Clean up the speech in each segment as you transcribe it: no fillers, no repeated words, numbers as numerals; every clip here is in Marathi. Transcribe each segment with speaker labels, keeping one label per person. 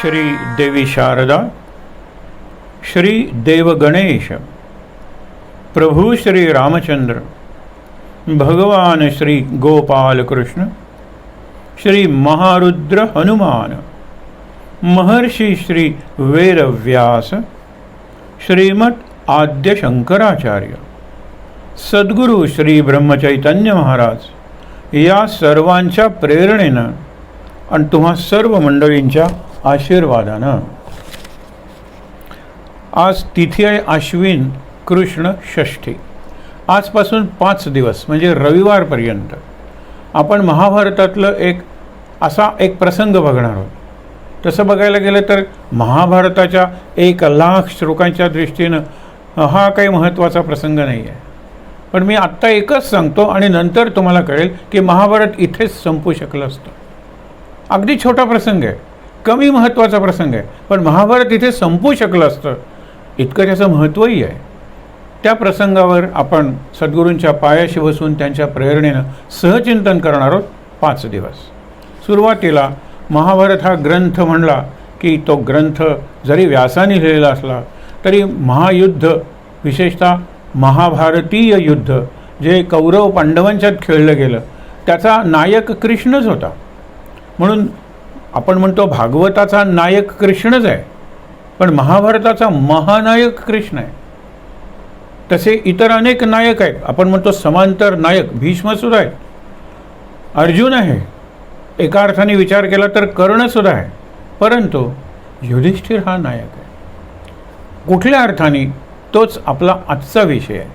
Speaker 1: श्री देवी शारदा, श्री देव गणेश, प्रभु श्री रामचंद्र, भगवान श्री गोपाल कृष्ण, श्री महारुद्र हनुमान, महर्षि श्री वेदव्यास, श्रीमद आद्य शंकराचार्य, सद्गुरु श्री ब्रह्मचैतन्य महाराज या सर्वांच्या प्रेरणेनं आणि तुम्हा सर्व मंडळींच्या आशीर्वादानं आज तिथी आहे आश्विन कृष्ण षष्ठी. आजपासून 5 दिवस म्हणजे रविवारपर्यंत आपण महाभारतातलं एक प्रसंग बघणार आहोत. तसं बघायला गेलं तर महाभारताच्या 1,00,000 श्लोकांच्या दृष्टीनं हा काही महत्त्वाचा प्रसंग नाही आहे. पण मी आत्ता एकच सांगतो आणि नंतर तुम्हाला कळेल की महाभारत इथेच संपू शकलं असतं. अगदी छोटा प्रसंग आहे, कमी महत्त्वाचा प्रसंग आहे, पण महाभारत इथे संपू शकलं असतं इतकं त्याचं महत्त्वही आहे. त्या प्रसंगावर आपण सद्गुरूंच्या पायाशी बसून त्यांच्या प्रेरणेनं सहचिंतन करणार आहोत 5 दिवस. सुरुवातीला महाभारत हा ग्रंथ म्हणला की तो ग्रंथ जरी व्यासाने लिहिलेला असला तरी महायुद्ध, विशेषतः महाभारतीय युद्ध जे कौरव पांडवांच्यात खेळलं गेलं त्याचा नायक कृष्णच होता. म्हणून आपण म्हणतो भागवताचा नायक कृष्णच आहे, पण महाभारताचा महानायक कृष्ण आहे. तसे इतर अनेक नायक आहेत. आपण म्हणतो समांतर नायक भीष्मसुद्धा आहेत, अर्जुन आहे, एका अर्थाने विचार केला तर कर्णसुद्धा आहे, परंतु युधिष्ठिर हा नायक आहे. कुठल्या अर्थाने तोच आपला आजचा विषय आहे.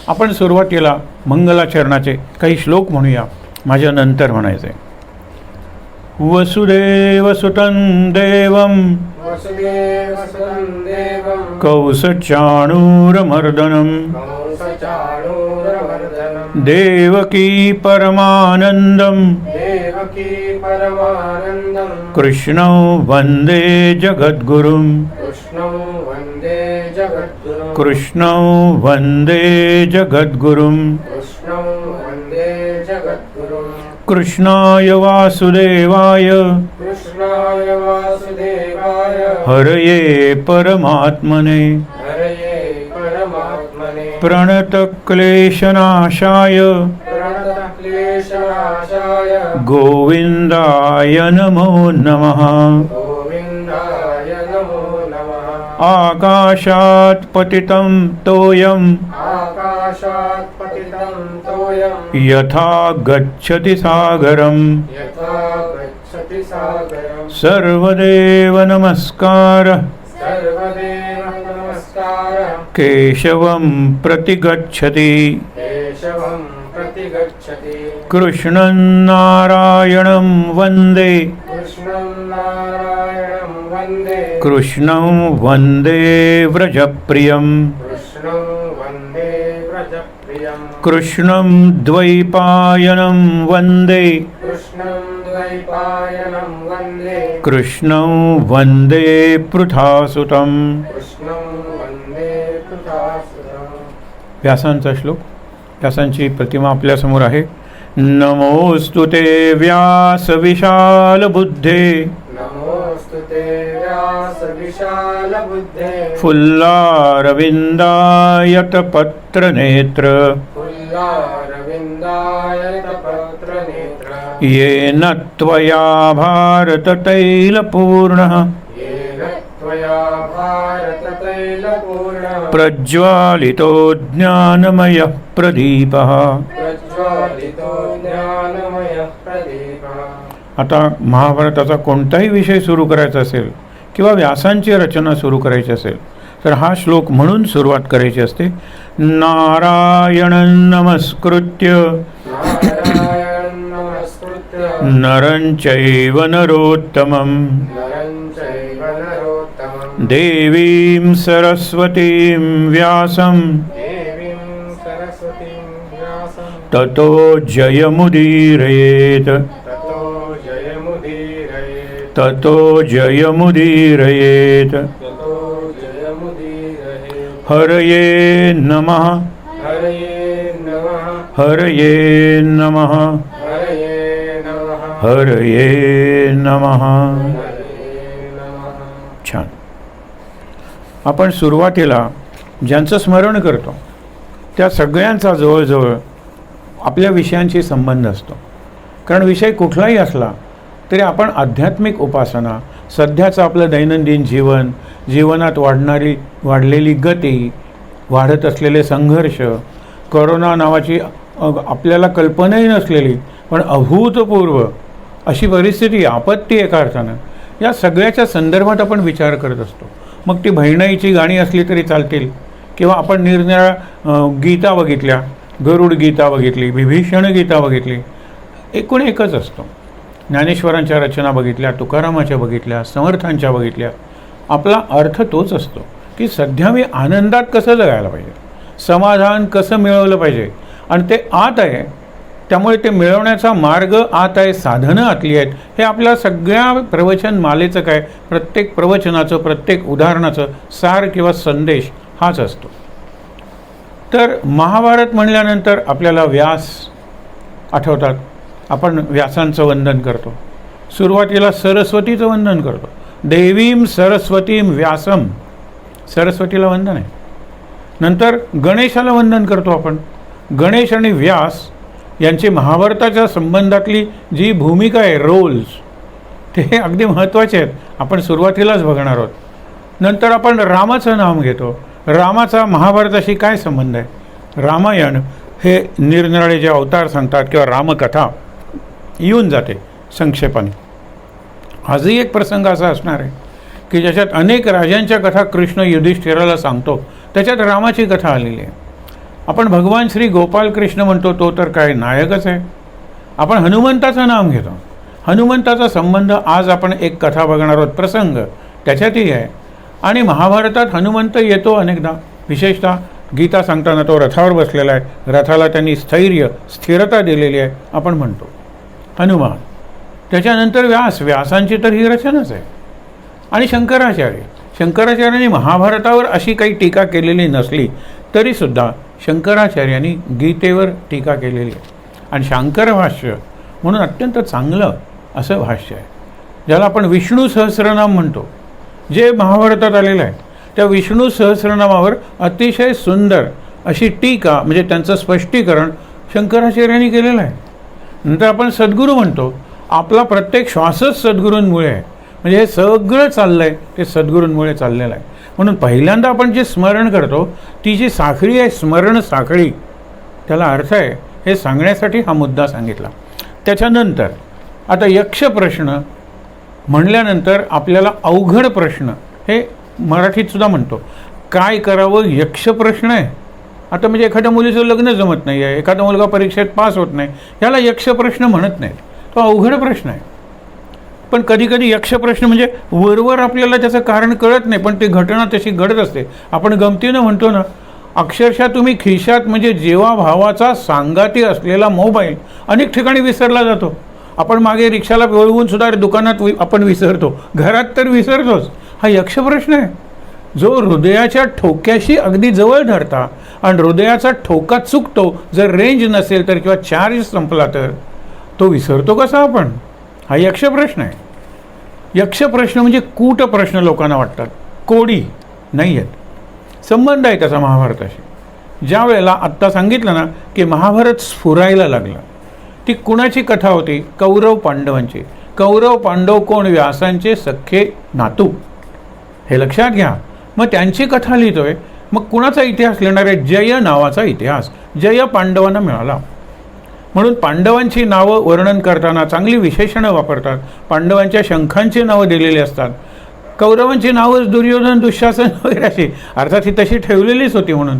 Speaker 1: आपण सुरुवातीला मंगलाचरणाचे काही श्लोक म्हणूया, माझ्या नंतर म्हणायचे. वसुदेवसुतं देवं कौसचाणूरमर्दनं देवकी परमानन्दं कृष्णं वन्दे जगद्गुरुं कृष्णं वन्दे जगद्गुरुं कृष्णाय वासुदेवाय हरये परमात्मने प्रणतक्लेशनाशाय गोविन्दाय नमो नमः. आकाशात् पतितं तोयं यथा गच्छति सागरं सर्वदेव नमस्कारः केशवं प्रतिगच्छति कृष्णं नारायणं वन्दे कृष्णं वन्दे व्रजप्रियं कृष्णं द्वैपायनं वन्दे कृष्णं वन्दे पृथासुतं. व्यासांचा श्लोक, व्यासांची प्रतिमा आपल्यासमोर आहे. नमोस्तु ते व्यास विशाल बुद्धे फुल्लारविन्दायत पत्रनेत्र येन त्वया भारततैलपूर्णः प्रज्वालितो ज्ञानमयः प्रदीपः. आता महाभारताचा कोणताही विषय सुरू करायचा असेल किंवा व्यासांची रचना सुरू करायची असेल तर हा श्लोक म्हणून सुरुवात करायची असते. नारायणं नमस्कृत्य नरं चैव नरोत्तमं देवीं सरस्वतीं व्यासं ततो जयमुदीरयेत् ततो जयमुदीरयेत्. हरये नमः हरये नमः हरये नमः. आपण सुरुवातीला ज्यांचं स्मरण करतो त्या सगळ्यांचा जवळजवळ आपल्या विषयांशी संबंध असतो. कारण विषय कुठलाही असला तरी आपण आध्यात्मिक उपासना, सध्याचं आपलं दैनंदिन जीवन, जीवनात वाढलेली गती, वाढत असलेले संघर्ष, कोरोना नावाची आपल्याला कल्पनाही नसलेली पण अभूतपूर्व अशी परिस्थिती, आपत्ती एका अर्थानं, या सगळ्याच्या संदर्भात आपण विचार करत असतो. मग ती बहिणाईची गाणी असली तरी चालतील, किंवा आपण निरनिराळ्या गीता बघितल्या, गरुड गीता बघितली, विभीषण गीता बघितली, एकूण एकच असतो. ज्ञानेश्वरांच्या रचना बघितल्या, तुकारामाच्या बघितल्या, समर्थांच्या बघितल्या, आपला अर्थ तोच असतो की सध्या मी आनंदात कसं जगायला पाहिजे, समाधान कसं मिळवलं पाहिजे. आणि ते आत आहे, त्यामुळे ते मिळवण्याचा मार्ग आत आहे, साधनं आतली आहेत. हे आपल्या सगळ्या प्रवचन मालेचं काय, प्रत्येक प्रवचनाचं, प्रत्येक उदाहरणाचं सार किंवा संदेश हाच असतो. तर महाभारत म्हणल्यानंतर आपल्याला व्यास आठवतात. आपण व्यासांचं वंदन करतो. सुरुवातीला सरस्वतीचं वंदन करतो. देवीम सरस्वतीम व्यासम, सरस्वतीला वंदन आहे. नंतर गणेशाला वंदन करतो आपण. गणेश आणि व्यास यांची महाभारताच्या संबंधातली जी भूमिका आहे, रोल्स, ते अगदी महत्त्वाचे आहेत. आपण सुरुवातीलाच बघणार आहोत. नंतर आपण रामाचं नाव घेतो. रामाचा महाभारताशी काय संबंध आहे? रामायण हे निरनिराळे जे अवतार सांगतात किंवा रामकथा येऊन जाते संक्षेपाने. आजही एक प्रसंग असा असणार आहे की ज्याच्यात अनेक राजांच्या कथा कृष्ण युधिष्ठिराला सांगतो, त्याच्यात रामाची कथा आलेली आहे. आपण भगवान श्री गोपाल कृष्ण म्हणतो, तो तर काय नायकच आहे. आपण हनुमंताचं नाम घेतो. हनुमंताचा संबंध आज आपण एक कथा बघणार आहोत, प्रसंग त्याच्यातही आहे. आणि महाभारतात हनुमंत येतो अनेकदा, विशेषतः गीता सांगताना तो रथावर बसलेला आहे, रथाला त्यांनी स्थैर्य, स्थिरता दिलेली आहे आपण म्हणतो हनुमान. त्याच्यानंतर व्यासांची तर ही रचनाच आहे. आणि शंकराचार्यांनी महाभारतावर अशी काही टीका केलेली नसली तरीसुद्धा शंकराचार्यांनी गीतेवर टीका केलेली आहे. आणि शांकर भाष्य म्हणून अत्यंत चांगलं असं भाष्य आहे, ज्याला आपण विष्णू सहस्रनाम म्हणतो, जे महाभारतात आलेलं आहे. त्या विष्णू सहस्रनामावर अतिशय सुंदर अशी टीका, म्हणजे त्यांचं स्पष्टीकरण शंकराचार्यांनी केलेलं आहे. नंतर आपण सद्गुरू म्हणतो. आपला प्रत्येक श्वासच सद्गुरूंमुळे आहे. म्हणजे हे सगळं चाललं आहे ते सद्गुरूंमुळे चाललेलं आहे. म्हणून पहिल्यांदा आपण जे स्मरण करतो ती जी साखळी आहे, स्मरण साखळी, त्याला अर्थ आहे हे सांगण्यासाठी हा मुद्दा सांगितला. त्याच्यानंतर आता यक्ष प्रश्न म्हणल्यानंतर आपल्याला अवघड प्रश्न, हे मराठीतसुद्धा म्हणतो, काय करावं यक्ष प्रश्न आहे. आता म्हणजे एखाद्या मुलीचं लग्न जमत नाही आहे, एखादा मुलगा परीक्षेत पास होत नाही, याला यक्ष प्रश्न म्हणत नाहीत, तो अवघड प्रश्न आहे. पण कधीकधी यक्ष प्रश्न म्हणजे वरवर आपल्याला त्याचं कारण कळत नाही, पण ती घटना तशी घडत असते. आपण गमतीनं म्हणतो ना, अक्षरशः तुम्ही खिशात, म्हणजे जेव्हा भावाचा सांगाती असलेला मोबाईल अनेक ठिकाणी विसरला जातो. आपण मागे रिक्षाला वळवून सुद्धा दुकानात आपण विसरतो, घरात तर विसरतोच. हा यक्ष प्रश्न आहे, जो हृदयाच्या ठोक्याशी अगदी जवळ धरता आणि हृदयाचा ठोका चुकतो जर रेंज नसेल तर, किंवा चार्ज संपला तर, तो विसरतो कसा आपण? हा यक्ष प्रश्न आहे. यक्ष प्रश्न म्हणजे कूट प्रश्न लोकांना वाटतात, कोडी नाही आहेत. संबंध आहे त्याचा महाभारताशी. ज्या वेळेला आत्ता सांगितलं ना की महाभारत स्फुरायला लागलं, ती कुणाची कथा होती? कौरव पांडवांची. कौरव पांडव कोण? व्यासांचे सख्खे नातू, हे लक्षात घ्या. मग त्यांची कथा लिहितोय. मग कुणाचा इतिहास लिहिणार आहे? जय नावाचा इतिहास. जय पांडवांना मिळाला. म्हणून पांडवांची नावं वर्णन करताना चांगली विशेषणं वापरतात. पांडवांच्या शंखांची नावं दिलेली असतात. कौरवांची नावं दुर्योधन, दुःशासन वगैरे अशी, अर्थात ही तशी ठेवलेलीच होती म्हणून.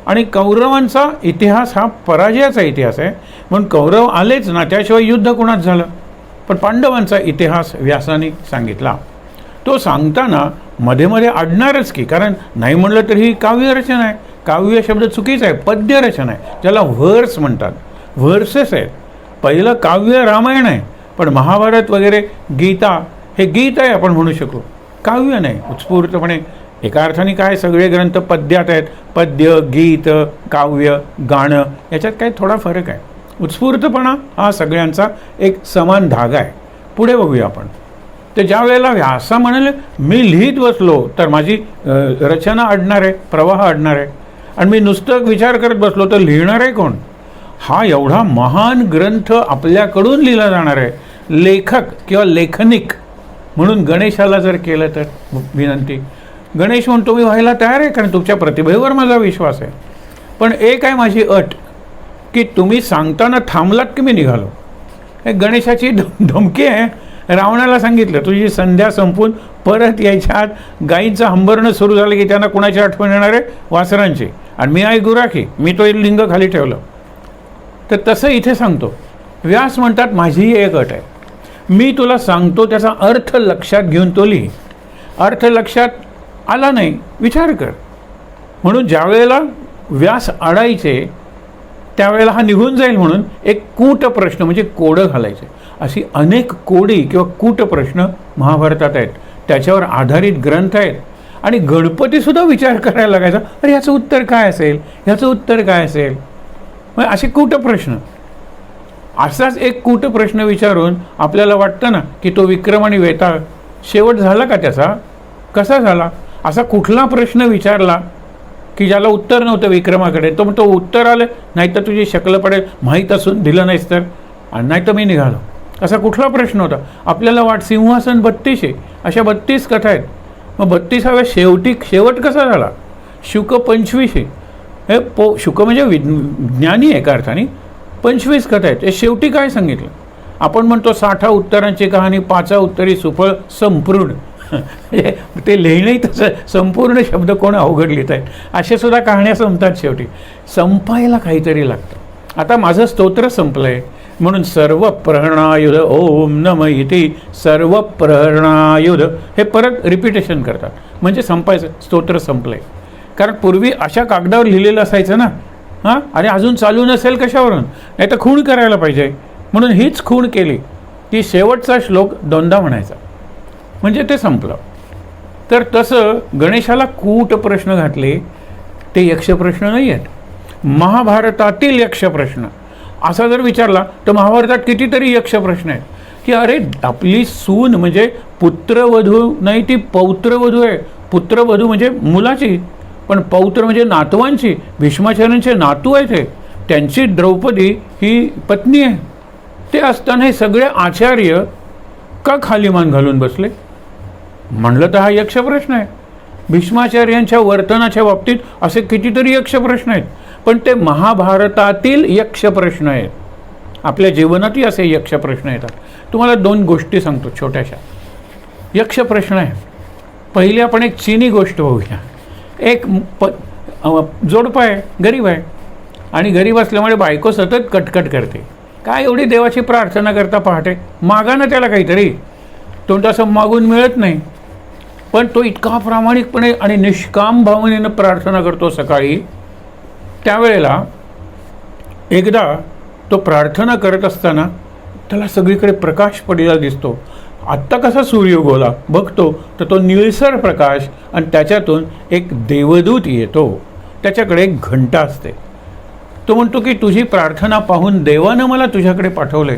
Speaker 1: आणि कौरवांचा इतिहास हा पराजयाचा इतिहास आहे, म्हणून कौरव आलेच ना, त्याशिवाय युद्ध कोणाच झालं. पण पांडवांचा इतिहास व्यासाने सांगितला. तो सांगताना मध्ये मध्ये अडणारच की, कारण नाही म्हणलं तरी ही काव्यरचना आहे. काव्य शब्द चुकीचा आहे, पद्यरचना आहे, ज्याला व्हर्स म्हणतात, व्हर्सेस आहेत. पहिलं काव्य रामायण आहे, पण महाभारत वगैरे गीता हे गीत आहे आपण म्हणू शकू, काव्य नाही. उत्स्फूर्तपणे एका अर्थाने काय, सगळे ग्रंथ पद्यात आहेत. पद्य, गीत, काव्य, गाणं याच्यात काय थोडा फरक आहे. उत्स्फूर्तपणा हा सगळ्यांचा एक समान धागा आहे. पुढे बघूया आपण. तर ज्या वेळेला व्यासा म्हणाले मी लिहित बसलो तर माझी रचना अडणार आहे, प्रवाह अडणार आहे, आणि मी नुसतं विचार करत बसलो तर लिहिणार आहे कोण? हा एवढा महान ग्रंथ आपल्याकडून लिहिला जाणार आहे, लेखक किंवा लेखनिक म्हणून गणेशाला जर केलं तर विनंती. गणेश म्हणतो मी व्हायला तयार आहे, कारण तुमच्या प्रतिभेवर माझा विश्वास आहे, पण एक आहे माझी अट, की तुम्ही सांगताना थांबलात की मी निघालो. हे गणेशाची धमकी आहे. रावणाला सांगितलं तुझी संध्या संपून परत यायच्या आत गाईंचं हंबरणं सुरू झालं की त्यांना कुणाची आठवण येणार आहे? वासरांची. आणि मी आहे गुराखी, मी तो लिंग खाली ठेवलं. तर तसं इथे सांगतो. व्यास म्हणतात माझीही एक अट आहे, मी तुला सांगतो त्याचा अर्थ लक्षात घेऊन तो लिही. अर्थ लक्षात आला नाही विचार कर. म्हणून ज्या वेळेला व्यास अडायचे त्यावेळेला हा निघून जाईल म्हणून एक कूट प्रश्न म्हणजे कोडं घालायचे. अशी अनेक कोडी किंवा कूट प्रश्न महाभारतात आहेत, त्याच्यावर आधारित ग्रंथ आहेत. आणि गणपतीसुद्धा विचार करायला लागायचा, अरे याचं उत्तर काय असेल, याचं उत्तर काय असेल. मग असे कूट प्रश्न, असाच एक कूट प्रश्न विचारून आपल्याला वाटतं ना की तो विक्रम आणि वेताळ शेवट झाला का त्याचा, कसा झाला. असा कुठला प्रश्न विचारला की ज्याला उत्तर नव्हतं विक्रमाकडे, तो म्हणतो उत्तर आलं नाही तर तुझी शक्ल पडेल, माहीत असून दिलं नाहीस तर, आणि नाही तर मी निघालो. असा कुठला प्रश्न होता. आपल्याला सिंहासन 32 आहे, अशा 32 कथा आहेत. मग 32व्या शेवट कसा झाला. शुक 25 आहे. हे शुक म्हणजे ज्ञानी एका अर्थाने. 25 कथा आहेत. हे शेवटी काय सांगितलं. आपण म्हणतो 60 उत्तरांची कहाणी 5 उत्तरी सुफळ संपूर्ण. ते लिहिणंही तसं संपूर्ण शब्द कोण अवघड लिहित आहेत. असे सुद्धा कहाण्या संपतात. शेवटी संपायला काहीतरी लागतं. आता माझं स्तोत्र संपलं आहे म्हणून सर्व प्रहरणायुध ओम नम इति सर्व प्रहरणायुध हे परत रिपिटेशन करतात, म्हणजे संपायचं, स्तोत्र संपलं आहे. कारण पूर्वी अशा कागदावर लिहिलेलं असायचं ना. हां, आणि अजून चालू नसेल कशावरून, नाही तर खूण करायला पाहिजे म्हणून हीच खूण केली की शेवटचा श्लोक दोनदा म्हणायचा म्हणजे ते संपलं. तर तसं गणेशाला कूट प्रश्न घातले. ते यक्षप्रश्न नाही आहेत, महाभारतातील यक्षप्रश्न. असा जर विचारला तर महाभारतात कितीतरी यक्षप्रश्न आहेत की अरे आपली सून म्हणजे पुत्रवधू नाही, ती पौत्रवधू आहे. पुत्रवधू म्हणजे मुलाची, पण पौत्र म्हणजे नातवांची. भीष्माचार्यांचे नातू आहे ते, त्यांची द्रौपदी ही पत्नी आहे. ते असताना हे सगळे आचार्य का खाली मान घालून बसले. म्हणलं तर हा यक्षप्रश्न आहे. भीष्माचार्यांच्या वर्तनाच्या बाबतीत असे कितीतरी यक्षप्रश्न आहेत, पण ते महाभारतातील यक्षप्रश्न आहेत. आपल्या जीवनातही असे यक्षप्रश्न येतात. तुम्हाला 2 गोष्टी सांगतो छोट्याशा. यक्षप्रश्न आहे. पहिली आपण एक चीनी गोष्ट बघूया. एक जोडपं आहे, गरीब आहे, आणि गरीब असल्यामुळे बायको सतत कटकट करते. काय एवढी देवाची प्रार्थना करता पहाटे, मागा ना त्याला काहीतरी. तो तसं मागून मिळत नाही, पण तो इतका प्रामाणिकपणे आणि निष्काम भावनेनं प्रार्थना करतो सकाळी. त्यावेळेला एकदा तो प्रार्थना करत असताना त्याला सगळीकडे प्रकाश पडलेला दिसतो. आत्ता कसा सूर्य उगवला बघतो तर तो निळसर प्रकाश, आणि त्याच्यातून एक देवदूत येतो. त्याच्याकडे एक घंटा असते. तो म्हणतो की तुझी प्रार्थना पाहून देवानं मला तुझ्याकडे पाठवले.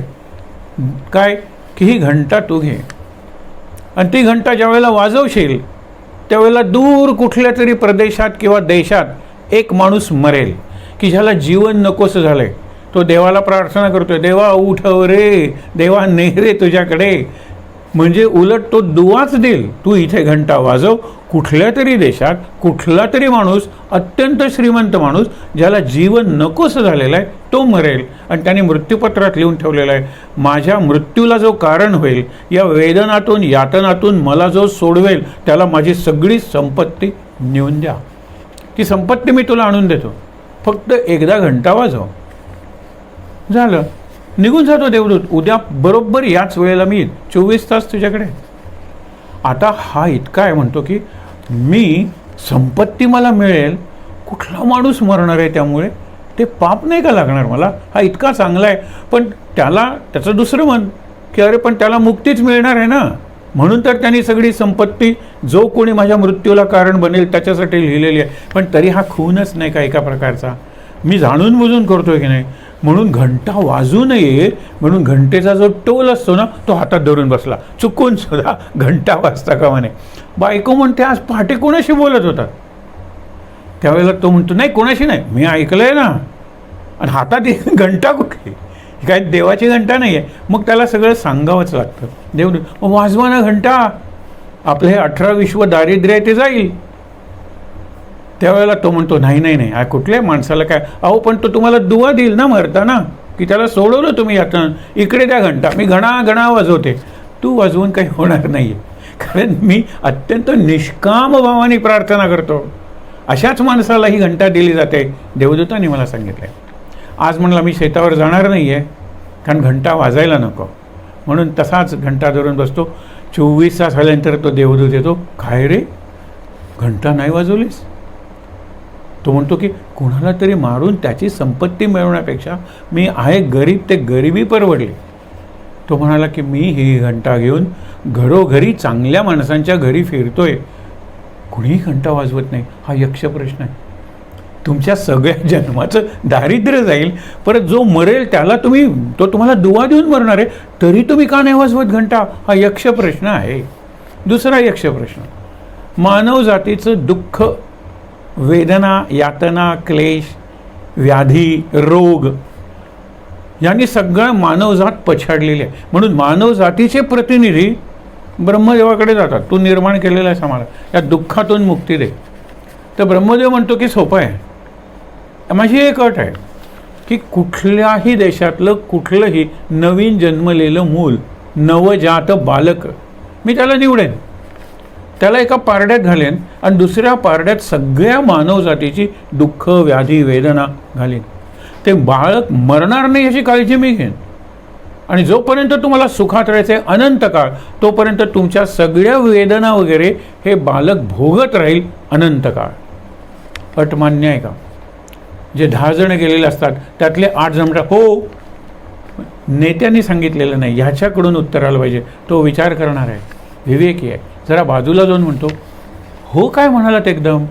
Speaker 1: काय की ही घंटा तू घे, आणि ती घंटा ज्यावेळेला वाजवशील त्यावेळेला दूर कुठल्या तरी प्रदेशात किंवा देशात एक माणूस मरेल की ज्याला जीवन नकोसं झालं आहे. तो देवाला प्रार्थना करतोय, देवा उठव रे, देवा ने रे तुझ्याकडे. म्हणजे उलट तो दुवाच देईल. तू इथे घंटा वाजव. कुठल्या तरी देशात कुठला तरी माणूस, अत्यंत श्रीमंत माणूस, ज्याला जीवन नकोसं झालेलं आहे, तो मरेल. आणि त्याने मृत्यूपत्रात लिहून ठेवलेलं आहे, माझ्या मृत्यूला जो कारण होईल, या वेदनातून यातनातून मला जो सोडवेल त्याला माझी सगळी संपत्ती नेऊन द्या. ती संपत्ती मी तुला आणून देतो, फक्त एकदा घंटा वाजव. झालं. निघून जातो देवदूत. उद्या बरोबर याच वेळेला मी 24 तास तुझ्याकडे. आता हा इतका आहे, म्हणतो की मी संपत्ती मला मिळेल, कुठला माणूस मरणार आहे त्यामुळे, ते पाप नाही का लागणार मला. हा इतका चांगला आहे. पण त्याचं दुसरं मन की अरे पण त्याला मुक्तीच मिळणार आहे ना, म्हणून तर त्यांनी सगळी संपत्ती जो कोणी माझ्या मृत्यूला कारण बनेल त्याच्यासाठी लिहिलेली आहे. पण तरी हा खूनच नाही का एका प्रकारचा. मी जाणून बुजून करतोय की नाही. म्हणून घंटा वाजू नये म्हणून घंटेचा जो टोल असतो ना तो हातात धरून बसला, चुकून सुद्धा घंटा वाजता का म्हणे. बायको म्हणते आज पहाटे कोणाशी बोलत होता? त्यावेळेला तो म्हणतो नाही कोणाशी नाही, मी ऐकलंय ना. आणि हातात एक घंटा कुठली, काय देवाची घंटा नाही आहे. मग त्याला सगळं सांगावंच लागतं. देव मग वाजवा ना घंटा, आपलं हे 18 विश्व दारिद्र्य आहे ते जाईल. त्यावेळेला तो म्हणतो नाही नाही नाही, कुठल्या माणसाला काय, अहो पण तो तुम्हाला दुवा देईल ना मरताना, की त्याला सोडवलं तुम्ही आता, इकडे त्या घंटा मी घणा वाजवते. तू वाजवून काही होणार नाही आहे, कारण मी अत्यंत निष्काम भावाने प्रार्थना करतो. अशाच माणसाला ही घंटा दिली जाते, देवदूतांनी मला सांगितलं आहे. आज म्हणला मी शेतावर जाणार नाही आहे कारण घंटा वाजायला नको, म्हणून तसाच घंटा धरून बसतो. 24 तास झाल्यानंतर तो देवदूत येतो, काय रे घंटा नाही वाजवलीस? तो म्हणतो की कुणाला तरी मारून त्याची संपत्ती मिळवण्यापेक्षा मी आहे गरीब, ते गरिबी परवडली. तो म्हणाला की मी ही घंटा घेऊन घरोघरी चांगल्या माणसांच्या घरी फिरतोय, कुणीही घंटा वाजवत नाही. हा यक्ष प्रश्न आहे. तुमच्या सगळ्या जन्माचं दारिद्र्य जाईल, परत जो मरेल त्याला तो तुम्हाला दुवा देऊन मरणार आहे, तरी तुम्ही का नाही वाजवत घंटा? हा यक्ष प्रश्न आहे. दुसरा यक्ष प्रश्न, मानव जातीचं दुःख, वेदना, यातना, क्लेश, व्याधी, रोग यांनी सगळं मानवजात पछाडलेली आहे. म्हणून मानवजातीचे प्रतिनिधी ब्रह्मदेवाकडे जातात, तू निर्माण केलेला आहेस आम्हाला, या दुःखातून मुक्ती दे. तर ब्रह्मदेव म्हणतो की सोपं आहे, माझी एक अट आहे की कुठल्याही देशातलं कुठलंही नवीन जन्मलेलं मूल, नवजात बालक, मी त्याला निवडेन, त्याला एका पारड्यात घालेन आणि दुसऱ्या पारड्यात सगळ्या मानवजातीची दुःख, व्याधी, वेदना घालेन. ते बाळक मरणार नाही याची काळजी मी घेईन. आणि जोपर्यंत तुम्हाला सुखात राहायचं आहे अनंत काळ, तोपर्यंत तुमच्या सगळ्या वेदना वगैरे हे बालक भोगत राहील अनंत काळ. अट मान्य आहे का? जे 10 जण गेलेले असतात त्यातले 8 जण म्हणतात हो, नेत्यांनी सांगितलेलं नाही, ह्याच्याकडून उत्तर आलं पाहिजे. तो विचार करणार आहे, विवेकी आहे. जरा बाजूला जाऊन म्हणतो हो काय म्हणालात एकदम,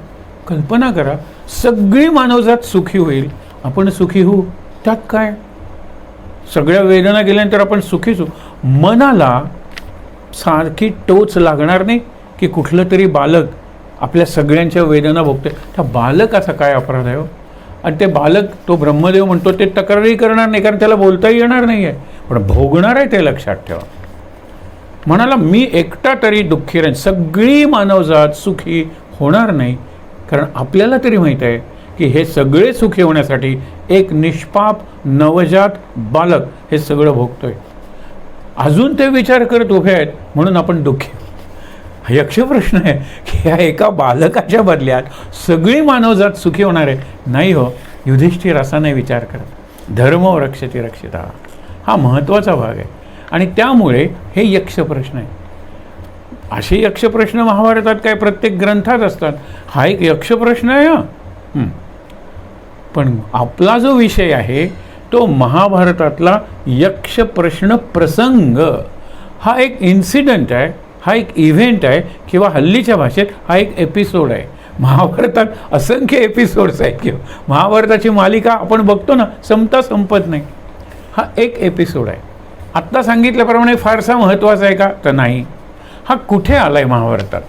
Speaker 1: कल्पना करा सगळी मानवजात सुखी होईल, आपण सुखी होऊ, त्यात काय? सगळ्या वेदना गेल्यानंतर आपण सुखीच होऊ. मनाला सारखी टोच लागणार नाही की कुठलं तरी बालक आपल्या सगळ्यांच्या वेदना भोगते, त्या बालकाचा काय अपराध आहे हो? आणि ते बालक, तो ब्रह्मदेव म्हणतो ते तक्रारही करणार नाही कारण त्याला बोलताही येणार नाही आहे, पण भोगणार आहे ते लक्षात ठेवा. म्हणाला मी एकटा तरी दुःखी राहीन, सगळी मानवजात सुखी होणार नाही, कारण आपल्याला तरी माहीत आहे की हे सगळे सुखी होण्यासाठी एक निष्पाप नवजात बालक हे सगळं भोगतोय. अजून ते विचार करत उभे आहेत म्हणून आपण दुःखी. हा यक्ष प्रश्न आहे की ह्या एका बालकाच्या बदल्यात सगळी मानवजात सुखी होणार आहे. नाही हो, युधिष्ठिर असा नाही विचार करत. धर्म रक्षति रक्षिता हा महत्त्वाचा भाग आहे आणि त्यामुळे हे यक्ष प्रश्न आहे. असे यक्ष प्रश्न महाभारतात काय प्रत्येक ग्रंथात असतात, हा एक यक्ष प्रश्न आहे. पण आपला जो विषय आहे तो महाभारतातला यक्ष प्रश्न प्रसंग, हा एक इन्सिडंट आहे, हा एक इव्हेंट आहे, किंवा हल्लीच्या भाषेत हा एक एपिसोड आहे. महाभारतात असंख्य एपिसोड्स आहेत, किंवा महाभारताची मालिका आपण बघतो ना, संपत नाही. हा एक एपिसोड आहे. आत्ता सांगितल्याप्रमाणे फारसा महत्त्वाचा आहे का? तर नाही. हा कुठे आला आहे महाभारतात?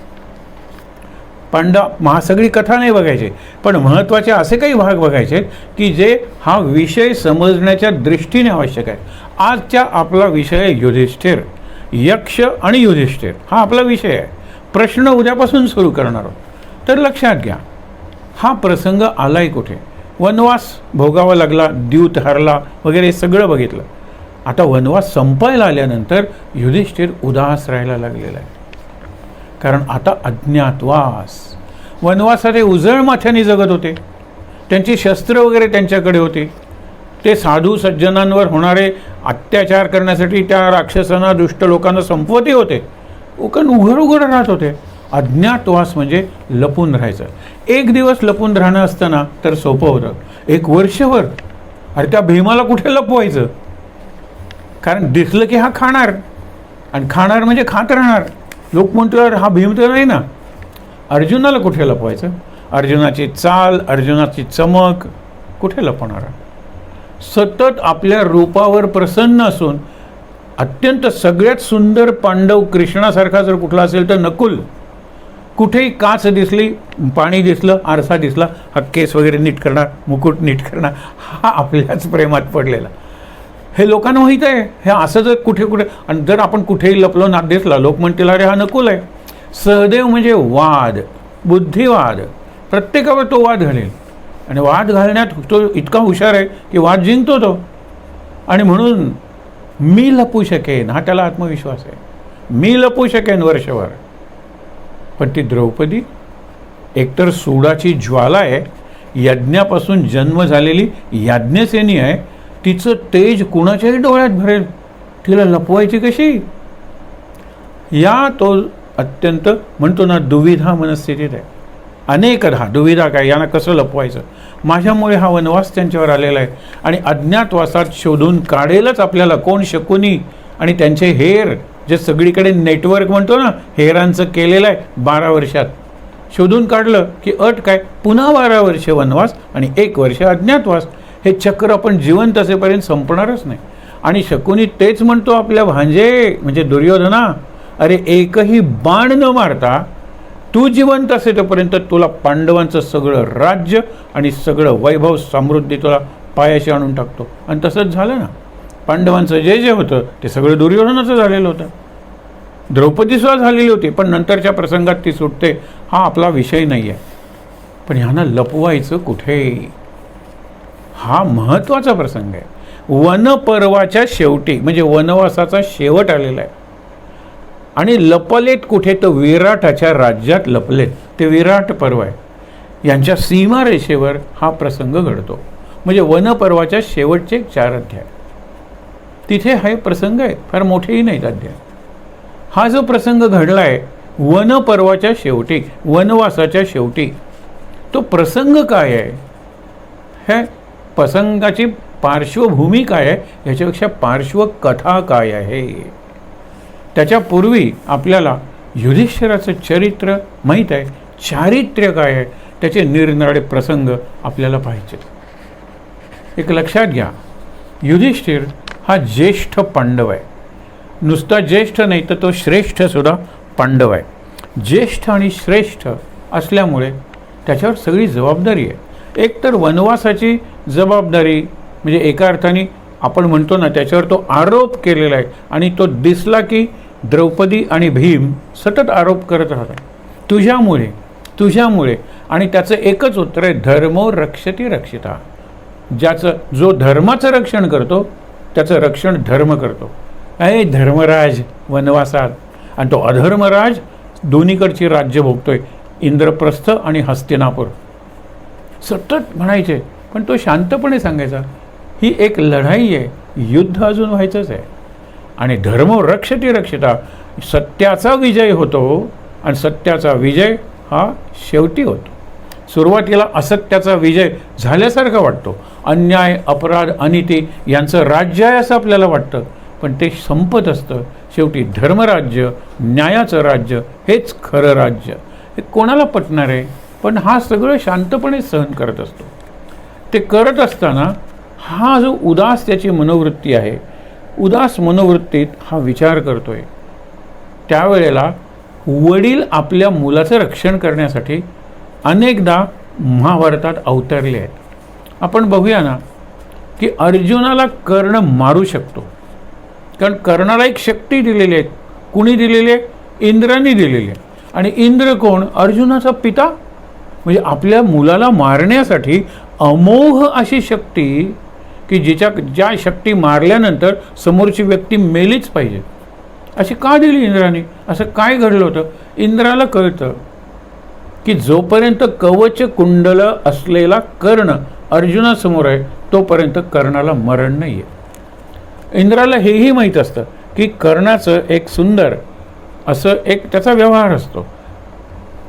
Speaker 1: सगळी कथा नाही बघायची, पण महत्त्वाचे असे काही भाग बघायचे की जे हा विषय समजण्याच्या दृष्टीने आवश्यक आहे. आजच्या आपला विषय आहे युधिष्ठिर, यक्ष आणि युधिष्ठिर हा आपला विषय आहे. प्रश्न उद्यापासून सुरू करणार आहोत. तर लक्षात घ्या, हा प्रसंग आलाय कुठे? वनवास भोगावा लागला, द्यूत हरला वगैरे सगळं बघितलं. आता वनवास संपायला आल्यानंतर युधिष्ठिर उदास राहायला लागलेला आहे, कारण आता अज्ञातवास. वनवासात ते उजळ माथ्याने जगत होते, त्यांची शस्त्र वगैरे त्यांच्याकडे होती, ते साधू सज्जनांवर होणारे अत्याचार करण्यासाठी त्या राक्षसांना, दुष्ट लोकांना संपवतही होते, उघड राहत होते. अज्ञातवास म्हणजे लपून राहायचं. एक दिवस लपून राहणं असतं ना तर सोपं होतं, एक वर्षभर अरे त्या भीमाला कुठे लपवायचं? कारण दिसलं की हा खाणार, आणि खाणार म्हणजे खात राहणार. लोक म्हणतात हा भीम तर नाही ना. अर्जुनाला कुठे लपवायचं? अर्जुनाची चाल, अर्जुनाची चमक कुठे लपवणार? सतत आपल्या रूपावर प्रसन्न असून अत्यंत सगळ्यात सुंदर पांडव कृष्णासारखा जर कुठला असेल तर नकुल, कुठेही काच दिसली, पाणी दिसलं, आरसा दिसला, हा केस वगैरे नीट करणार, मुकुट नीट करणार, हा आपल्याच प्रेमात पडलेला. हे लोकांना माहीत आहे. हे असं जर कुठे कुठे, आणि जर आपण कुठेही लपलो नात दिसला, लोक म्हणतील अरे हा नकुल आहे. सहदेव म्हणजे वाद, बुद्धिवाद, प्रत्येकावर तो वाद घालेल आणि वाद घालण्यात तो इतका हुशार आहे की वाद जिंकतो तो. आणि म्हणून मी लपू शकेन, हा त्याला आत्मविश्वास आहे. मी लपू शकेन वर्षभर. पण ती द्रौपदी एकतर सूडाची ज्वाला आहे, यज्ञापासून जन्म झालेली याज्ञसेनी आहे, तिचं तेज कुणाच्याही डोळ्यात भरेल, तिला लपवायची कशी? या तो अत्यंत म्हणतो ना दुविधा मनस्थितीत आहे. अनेकदा दुविधा काय, यांना कसं लपवायचं. माझ्यामुळे हा वनवास त्यांच्यावर आलेला आहे आणि अज्ञातवासात शोधून काढेलच आपल्याला कोण शकुनी आणि त्यांचे हेर, जे सगळीकडे नेटवर्क म्हणतो ना हेरांचं केलेलं आहे. 12 वर्षात शोधून काढलं की अट काय, पुन्हा 12 वर्ष वनवास आणि 1 वर्ष अज्ञातवास. हे चक्र आपण जिवंत असेपर्यंत संपणारच नाही. आणि शकुनी तेच म्हणतो आपल्या भांजे म्हणजे दुर्योधना, अरे एकही बाण न मारता तू जिवंत असे तोपर्यंत तुला पांडवांचं सगळं राज्य आणि सगळं वैभव समृद्धी तुला पायाशी आणून टाकतो. आणि तसंच झालं ना. पांडवांचं जे जे होतं ते सगळं दुर्योधनाचं झालेलं होतं. द्रौपदीसुद्धा झालेली होती, पण नंतरच्या प्रसंगात ती सुटते, हा आपला विषय नाही आहे. पण ह्यांना लपवायचं कुठे, हा महत्त्वाचा प्रसंग आहे. वनपर्वाच्या शेवटी म्हणजे वनवासाचा शेवट आलेला आहे आणि लपलेत कुठे, तर विराटाच्या राज्यात लपलेत. ते विराट पर्व आहे. यांच्या सीमारेषेवर हा प्रसंग घडतो. म्हणजे वनपर्वाच्या शेवटचे 4 अध्याय तिथे हा प्रसंग आहे. फार मोठेही नाहीत अध्याय. हा जो प्रसंग घडला आहे वनपर्वाच्या शेवटी, वनवासाच्या शेवटी, तो प्रसंग काय आहे, हे प्रसंगाची पार्श्वभूमी काय आहे, याच्यापेक्षा पार्श्वकथा काय आहे. त्याच्यापूर्वी आपल्याला युधिष्ठिराचं चरित्र माहीत आहे, चारित्र्य काय आहे, त्याचे निरनिराळे प्रसंग आपल्याला पाहिजे. एक लक्षात घ्या, युधिष्ठिर हा ज्येष्ठ पांडव आहे. नुसता ज्येष्ठ नाही तर तो श्रेष्ठसुद्धा पांडव आहे. ज्येष्ठ आणि श्रेष्ठ असल्यामुळे त्याच्यावर सगळी जबाबदारी आहे. एक तर वनवासाची जबाबदारी म्हणजे एका अर्थाने आपण म्हणतो ना त्याच्यावर तो आरोप केलेला आहे आणि तो दिसला की द्रौपदी आणि भीम सतत आरोप करत राहतात, तुझ्यामुळे तुझ्यामुळे. आणि त्याचं एकच उत्तर आहे, धर्मो रक्षती रक्षिता. जो धर्माचं रक्षण करतो त्याचं रक्षण धर्म करतो. आहे धर्मराज वनवासात आणि तो अधर्मराज दोन्हीकडची राज्य भोगतोय, इंद्रप्रस्थ आणि हस्तिनापूर. सतत म्हणायचे पण तो शांतपणे सांगायचा, ही एक लढाई आहे, युद्ध अजून व्हायचंच आहे. आणि धर्मो रक्षती रक्षिता, सत्याचा विजय होतो आणि सत्याचा विजय हा शेवटी होतो. सुरुवातीला असत्याचा विजय झाल्यासारखा वाटतो, अन्याय अपराध अनिती यांचं राज्य आहे असं आपल्याला वाटतं, पण ते संपत असतं. शेवटी धर्मराज्य, न्यायाचं राज्य हेच खरं राज्य. हे कोणाला पटणार आहे, पण हा सगळं शांतपणे सहन करत असतो. ते करत असताना हा जो उदास त्याची मनोवृत्ती आहे, उदास मनोवृत्तीत हा विचार करतोय. त्यावेळेला वडील आपल्या मुलाचं रक्षण करण्यासाठी अनेकदा महाभारतात अवतरले आहेत. आपण बघूया ना की अर्जुनाला कर्ण मारू शकतो, कारण कर्णाला एक शक्ती दिलेली आहे. कुणी दिलेली आहे? इंद्राने दिलेली आहे. आणि इंद्र कोण? अर्जुनाचा पिता. म्हणजे आपल्या मुलाला मारण्यासाठी अमोघ अशी शक्ती की ज्या शक्ती मारल्यानंतर समोरची व्यक्ती मेलीच पाहिजे, अशी का दिली इंद्राने? असं काय घडलं होतं? इंद्राला कळतं की जोपर्यंत कवच कुंडल असलेला कर्ण अर्जुनासमोर आहे तोपर्यंत कर्णाला मरण नाही आहे. इंद्राला हेही माहीत असतं की कर्णाचं एक सुंदर असं एक त्याचा व्यवहार असतो.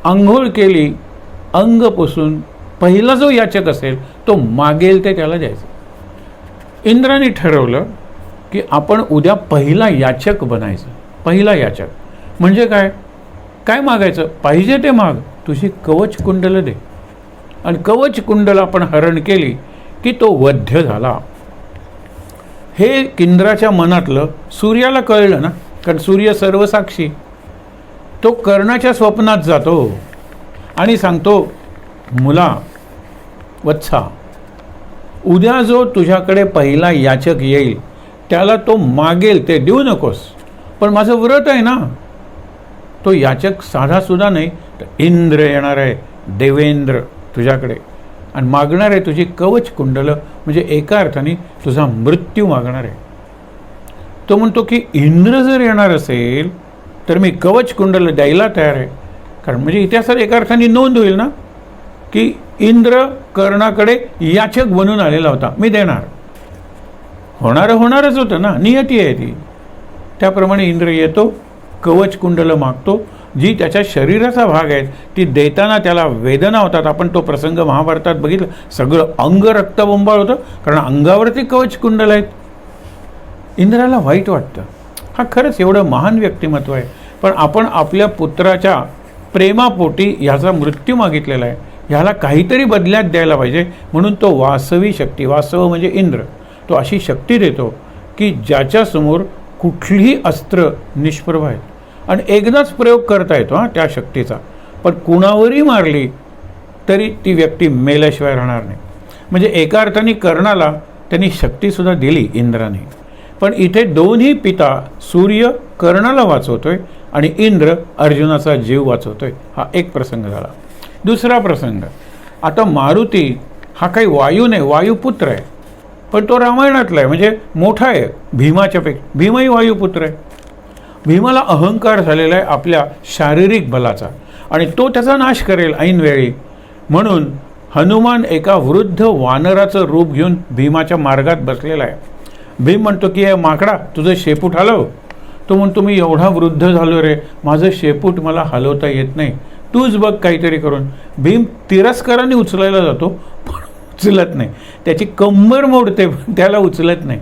Speaker 1: आंघोळ केली, अंग पुसून पहिला जो याचक असेल तो मागेल ते त्याला द्यायचं. इंद्राने ठरवलं की आपण उद्या पहिला याचक बनायचं. पहिला याचक म्हणजे काय? काय मागायचं? पाहिजे ते माग, तुझी कवच कुंडल दे. आणि कवच कुंडल आपण हरण केली की तो वध्य झाला. हे इंद्राच्या मनातलं सूर्याला कळलं ना, कारण सूर्य सर्वसाक्षी. तो कर्णाच्या स्वप्नात जातो आणि सांगतो, मुला वत्सा, उद्या जो तुझ्याकडे पहिला याचक येईल त्याला तो मागेल ते देऊ नकोस, पण माझं व्रत आहे ना. तो याचक साधासुद्धा नाही, तर इंद्र येणार आहे, देवेंद्र तुझ्याकडे, आणि मागणार आहे तुझी कवच कुंडलं, म्हणजे एका अर्थाने तुझा मृत्यू मागणार आहे. तो म्हणतो की इंद्र जर येणार असेल तर मी कवच कुंडलं द्यायला तयार आहे, कारण म्हणजे इतिहासात एका अर्थाने नोंद होईल ना की इंद्र कर्णाकडे याचक बनून आलेला होता, मी देणार. होणारच होतं ना, नियती आहे ती. त्याप्रमाणे इंद्र येतो, कवच कुंडलं मागतो, जी त्याच्या शरीराचा भाग आहे. ती देताना त्याला वेदना होतात. आपण तो प्रसंग महाभारतात बघितलं, सगळं अंग रक्तबंबाळ होतं, कारण अंगावरती कवच कुंडल आहेत. इंद्राला वाईट वाटतं. हा खरंच एवढं महान व्यक्तिमत्व आहे, पण आपण आपल्या पुत्राच्या प्रेमापोटी ह्याचा मृत्यू मागितलेला आहे, ह्याला काहीतरी बदल्यात द्यायला पाहिजे. म्हणून तो वासवी शक्ती, वासव म्हणजे इंद्र, तो अशी शक्ती देतो की ज्याच्यासमोर कुठलीही अस्त्र निष्प्रभ आहेत, आणि एकदाच प्रयोग करता येतो त्या शक्तीचा. पण कुणावरही मारली तरी ती व्यक्ती मेल्याशिवाय राहणार नाही. म्हणजे एका अर्थाने कर्णाला त्यांनी शक्तीसुद्धा दिली इंद्राने. पण इथे दोन्ही पिता, सूर्य कर्णाला वाचवतोय आणि इंद्र अर्जुनाचा जीव वाचवतोय. हा एक प्रसंग झाला. दुसरा प्रसंग, आता मारुती हा काही वायू नाही, वायुपुत्र आहे, पण तो रामायणातला आहे, म्हणजे मोठा आहे भीमाच्या पेक्षा. भीमही वायुपुत्र आहे. भीमाला अहंकार झालेला आहे आपल्या शारीरिक बलाचा, आणि तो त्याचा नाश करेल ऐनवेळी. म्हणून हनुमान एका वृद्ध वानराचं रूप घेऊन भीमाच्या मार्गात बसलेला आहे. भीम म्हणतो की हे माकडा, तुझं शेपूट हलव. तो म्हणतो मी एवढा वृद्ध झालो रे, माझं शेपूट मला हलवता येत नाही, तूच बघ काहीतरी करून. भीम तिरस्काराने उचलायला जातो, पण उचलत नाही. त्याची कंबर मोडते, त्याला उचलत नाही.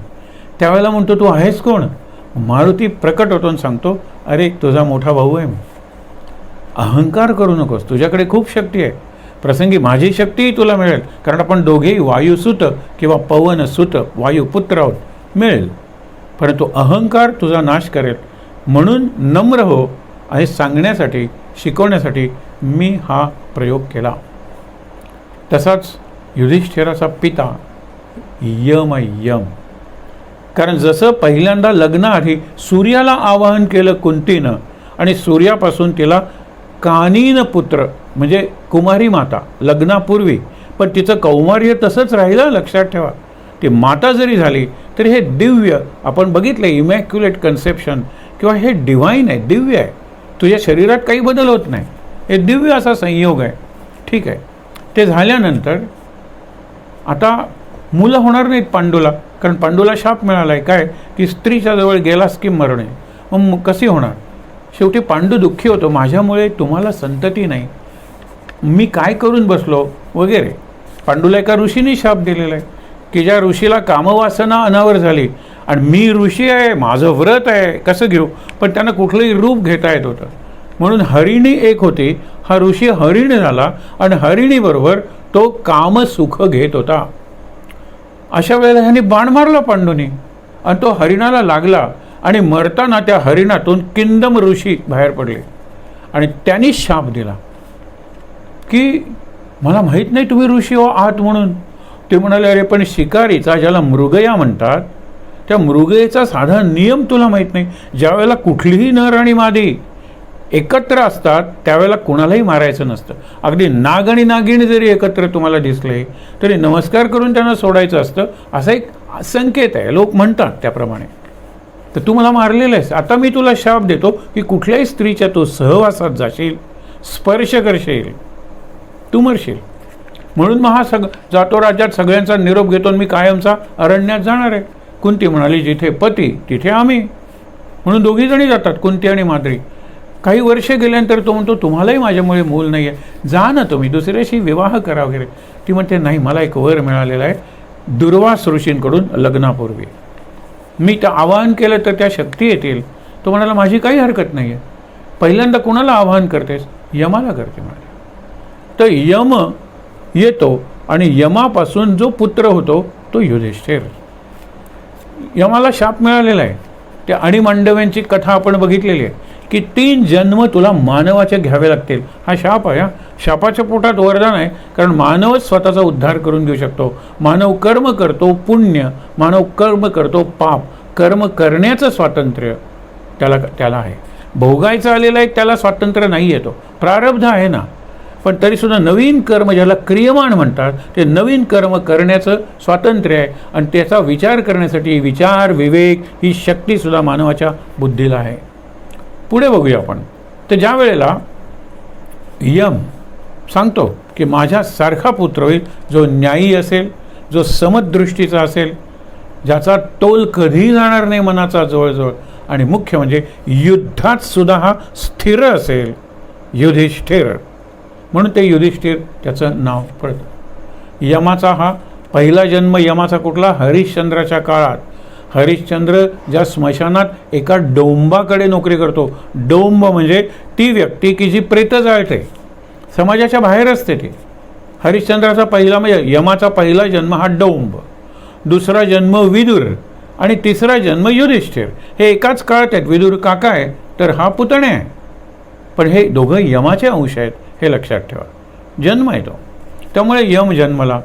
Speaker 1: त्यावेळेला म्हणतो तू आहेस कोण? मारुती प्रकट होतो आणि सांगतो, अरे तुझा मोठा भाऊ आहे मी. अहंकार करू नकोस, तुझ्याकडे खूप शक्ती आहे, प्रसंगी माझी शक्तीही तुला मिळेल, कारण आपण दोघेही वायुसुत किंवा पवनसुत वायुपुत्र आहोत, मिळेल. परंतु अहंकार तुझा नाश करेल, म्हणून नम्र हो आणि सांगण्यासाठी शिकवण्यासाठी मी हा प्रयोग केला. तसाच युधिष्ठिराचा पिता यम, कारण जसं पहिल्यांदा लग्नाआधी सूर्याला आवाहन केलं कुंतीनं, आणि सूर्यापासून तिला कानीन पुत्र म्हणजे कुमारी माता लग्नापूर्वी, पण तिचं कौमार्य तसंच राहिलं. लक्षात ठेवा, ती माता जरी झाली तरी हे दिव्य, आपण बघितलं इमॅक्युलेट कन्सेप्शन, किंवा हे डिव्हाइन आहे, दिव्य आहे. तुझ्या शरीरात काही बदल होत नाही, हे दिव्य असा संयोग आहे. ठीक आहे, ते झाल्यानंतर आता मुलं होणार नाहीत पांडूला, कारण पांडूला शाप मिळाला आहे काय, की स्त्रीच्या जवळ गेलास की मरणे. मग कशी होणार? शेवटी पांडू दुःखी होतो, माझ्यामुळे तुम्हाला संतती नाही, मी काय करून बसलो वगैरे. पांडूला एका ऋषीने शाप दिलेला आहे की ज्या ऋषीला कामवासना अनावर झाली, आणि मी ऋषी आहे, माझं व्रत आहे, कसं घेऊ? पण त्यांना कुठलंही रूप घेता येत होतं. म्हणून हरिणी एक होती, हा ऋषी हरिण झाला, आणि हरिणीबरोबर तो कामसुख घेत होता. अशा वेळेला ह्याने बाण मारला पांडूने, आणि तो हरिणाला लागला, आणि मरताना त्या हरिणातून किंदम ऋषी बाहेर पडले, आणि त्यांनी शाप दिला की मला माहीत नाही तुम्ही ऋषी आहात म्हणून. ते म्हणाले, अरे पण शिकारीचा, ज्याला मृगया म्हणतात, त्या मृगयेचा साधा नियम तुला माहीत नाही. ज्यावेळेला कुठलीही नर आणि मादी एकत्र असतात त्यावेळेला कुणालाही मारायचं नसतं. अगदी नाग आणि नागिणी जरी एकत्र तुम्हाला दिसले तरी नमस्कार करून त्यांना सोडायचं असतं, असा एक संकेत आहे, लोक म्हणतात त्याप्रमाणे. तर तू मला मारलेलं आहेस, आता मी तुला शाप देतो की कुठल्याही स्त्रीच्या तू सहवासात जाशील, स्पर्श करशील, तू मरशील. म्हणून मग हा जातो राज्यात सगळ्यांचा निरोप घेतो, मी कायमचा अरण्यात जाणार आहे. कुंती म्हणाली, जिथे पती तिथे आम्ही. म्हणून दोघी जणी जातात, कुंती आणि माद्री. काही वर्षे गेल्यानंतर तो म्हणतो, तुम्हालाही माझ्यामुळे मूल नाही आहे, जा ना तुम्ही दुसऱ्याशी विवाह करा वगैरे. ती म्हणते, नाही, मला एक वर मिळालेला आहे दुर्वास ऋषींकडून लग्नापूर्वी, मी त्या आवाहन केलं तर त्या शक्ती येतील. तो म्हणाला, माझी काही हरकत नाही आहे. पहिल्यांदा कोणाला आवाहन करतेस? यमाला करते म्हणाले. तर यम येतो, आणि यमापासून जो पुत्र होतो तो युधिष्ठिर. यमाला शाप मिळालेला आहे. त्या अणिमांडव्यांची कथा आपण बघितलेली आहे की 3 जन्म तुला मानवाचे घ्यावे लागतील. हा शाप आहे. शापाच्या पोटात वरदान आहे, कारण मानवच स्वतःचा उद्धार करून घेऊ शकतो. मानव कर्म करतो पुण्य, मानव कर्म करतो पाप. कर्म करण्याचं स्वातंत्र्य त्याला आहे. भोगायचं आलेलं आहे त्याला स्वातंत्र्य नाही येतो, प्रारब्ध आहे ना. पण तरीसुद्धा नवीन कर्म ज्याला क्रियमाण म्हणतात, ते नवीन कर्म करण्याचं स्वातंत्र्य आहे. आणि त्याचा विचार करण्यासाठी विचार विवेक ही शक्तीसुद्धा मानवाच्या बुद्धीला आहे. पुढे बघूया आपण. तर ज्या वेळेला यम सांगतो की माझ्यासारखा पुत्र होईल, जो न्यायी असेल, जो समदृष्टीचा असेल, ज्याचा तोल कधीही जाणार नाही मनाचा जवळजवळ, आणि मुख्य म्हणजे युद्धात सुद्धा हा स्थिर असेल, युधिष्ठिर. म्हणून ते युधिष्ठिर त्याचं नाव पडतं. यमाचा हा पहिला जन्म यमाचा कुठला? हरिश्चंद्राच्या काळात. हरिश्चंद्र ज्या स्मशानात एका डोंबाकडे नोकरी करतो. डोंब म्हणजे ती व्यक्ती की जी प्रेत जाळते, समाजाच्या बाहेर असते ती. हरिश्चंद्राचा पहिला म्हणजे यमाचा पहिला जन्म हा डोंब, दुसरा जन्म विदुर आणि तिसरा जन्म युधिष्ठिर. हे एकाच काळात आहेत. विदुर काका आहे तर हा पुतणे आहे, पण हे दोघं यमाचे अंश आहेत, हे लक्षात ठेवा. जन्म आहे तो. त्यामुळे यम जन्मला.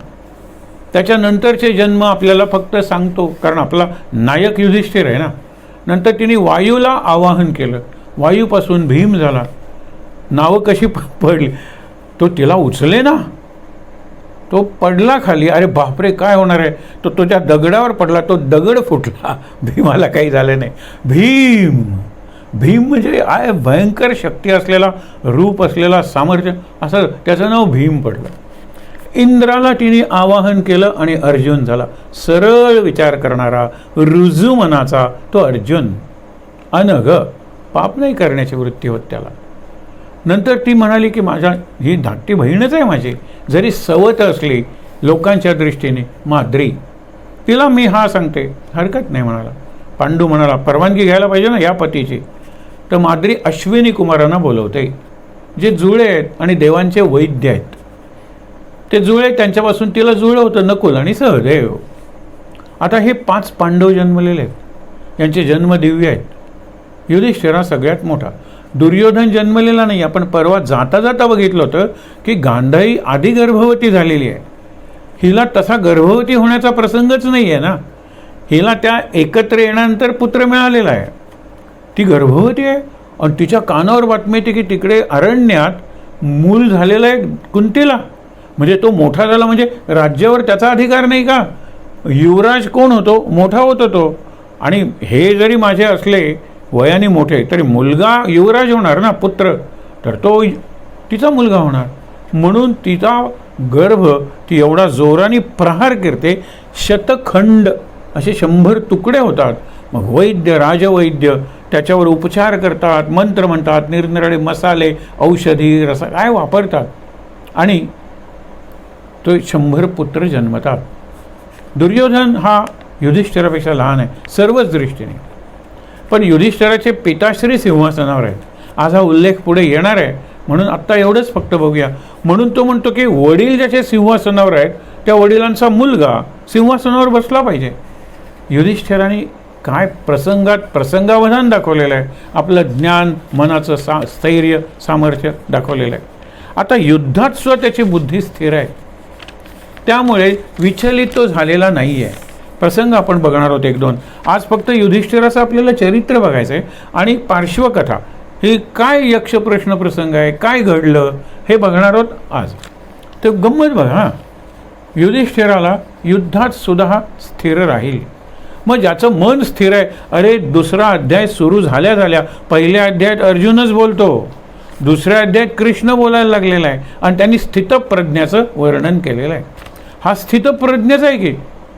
Speaker 1: त्याच्यानंतरचे जन्म आपल्याला फक्त सांगतो, कारण आपला नायक युधिष्ठिर आहे ना. नंतर तिने वायूला आवाहन केलं, वायूपासून भीम झाला. नावं कशी पडली, तो तिला उचले ना, तो पडला खाली. अरे बापरे काय होणार आहे, तो त्या दगडावर पडला, तो दगड फुटला, भीमाला काही झालं नाही. भीम भीम म्हणजे भयंकर शक्ती असलेला, रूप असलेला, सामर्थ्य, असं त्याचं नाव भीम पडलं. इंद्राला तिने आवाहन केलं आणि अर्जुन झाला. सरळ विचार करणारा, रुजू मनाचा तो अर्जुन. अनघ पाप नाही करण्याची वृत्ती होत त्याला. नंतर ती म्हणाली की ही धाकटी बहीणच आहे माझी, जरी सवत असली लोकांच्या दृष्टीने, माद्री, तिला मी हा सांगते, हरकत नाही म्हणाला. पांडू म्हणाला परवानगी घ्यायला पाहिजे ना या पतीची. तर माद्री अश्विनी कुमारांना बोलवते, जे जुळे आहेत आणि देवांचे वैद्य आहेत. ते जुळे, त्यांच्यापासून तिला जुळं होतं नकुल आणि सहदेव. आता हे 5 पांडव जन्मलेले आहेत, यांचे जन्म दिव्य आहेत. युधिष्ठिर हा सगळ्यात मोठा. दुर्योधन जन्मलेला नाही. आपण परवा जाता जाता बघितलं होतं की गांधाई आधी गर्भवती झालेली आहे. हिला तसा गर्भवती होण्याचा प्रसंगच नाही आहे ना. हिला त्या एकत्र येण्यानंतर पुत्र मिळालेला आहे. ती गर्भवती आहे आणि तिच्या कानावर बातमी येते की तिकडे अरण्यात मूल झालेलं आहे कुंतीला. म्हणजे तो मोठा झाला म्हणजे राज्यावर त्याचा अधिकार नाही का? युवराज कोण होतो? मोठा होतो तो. आणि हे जरी माझे असले वयाने मोठे, तरी मुलगा युवराज होणार ना, पुत्र, तर तो तिचा मुलगा होणार. म्हणून तिचा गर्भ ती एवढा जोराने प्रहार करते, शतखंड असे 100 तुकडे होतात. मग वैद्य, राजवैद्य त्याच्यावर उपचार करतात, मंत्र म्हणतात, निरनिराळे मसाले, औषधी, रस काय वापरतात आणि तो 100 पुत्र जन्मतात. दुर्योधन हा युधिष्ठिरापेक्षा लहान आहे सर्वच दृष्टीने, पण युधिष्ठिराचे पिताश्री सिंहासनावर आहेत. आज हा उल्लेख पुढे येणार आहे, म्हणून आत्ता एवढंच फक्त बघूया. म्हणून तो म्हणतो की वडील ज्याचे सिंहासनावर आहेत त्या वडिलांचा मुलगा सिंहासनावर बसला पाहिजे. युधिष्ठिराने काय प्रसंगावधान दाखवलेलं आहे, आपलं ज्ञान, मनाचं स्थैर्य, सामर्थ्य दाखवलेलं आहे. आता युद्धात सुद्धा त्याची बुद्धी स्थिर आहे, त्यामुळे विचलित तो झालेला नाही आहे. प्रसंग आपण बघणार आहोत 1-2. आज फक्त युधिष्ठिराचं आपल्याला चरित्र बघायचं आहे आणि पार्श्वकथा, हे काय यक्ष प्रश्न प्रसंग आहे, काय घडलं हे बघणार आहोत आज. तर गंमत बघा, युधिष्ठिराला युद्धात सुद्धा स्थिर राहील. मग ज्याचं मन स्थिर आहे, अरे दुसरा अध्याय सुरू झाल्या झाल्या पहिल्या अध्यायात अर्जुनच बोलतो, दुसऱ्या अध्यायात कृष्ण बोलायला लागलेला आहे आणि त्यांनी स्थितप्रज्ञाचं वर्णन केलेलं आहे. हा स्थितप्रज्ञाच आहे की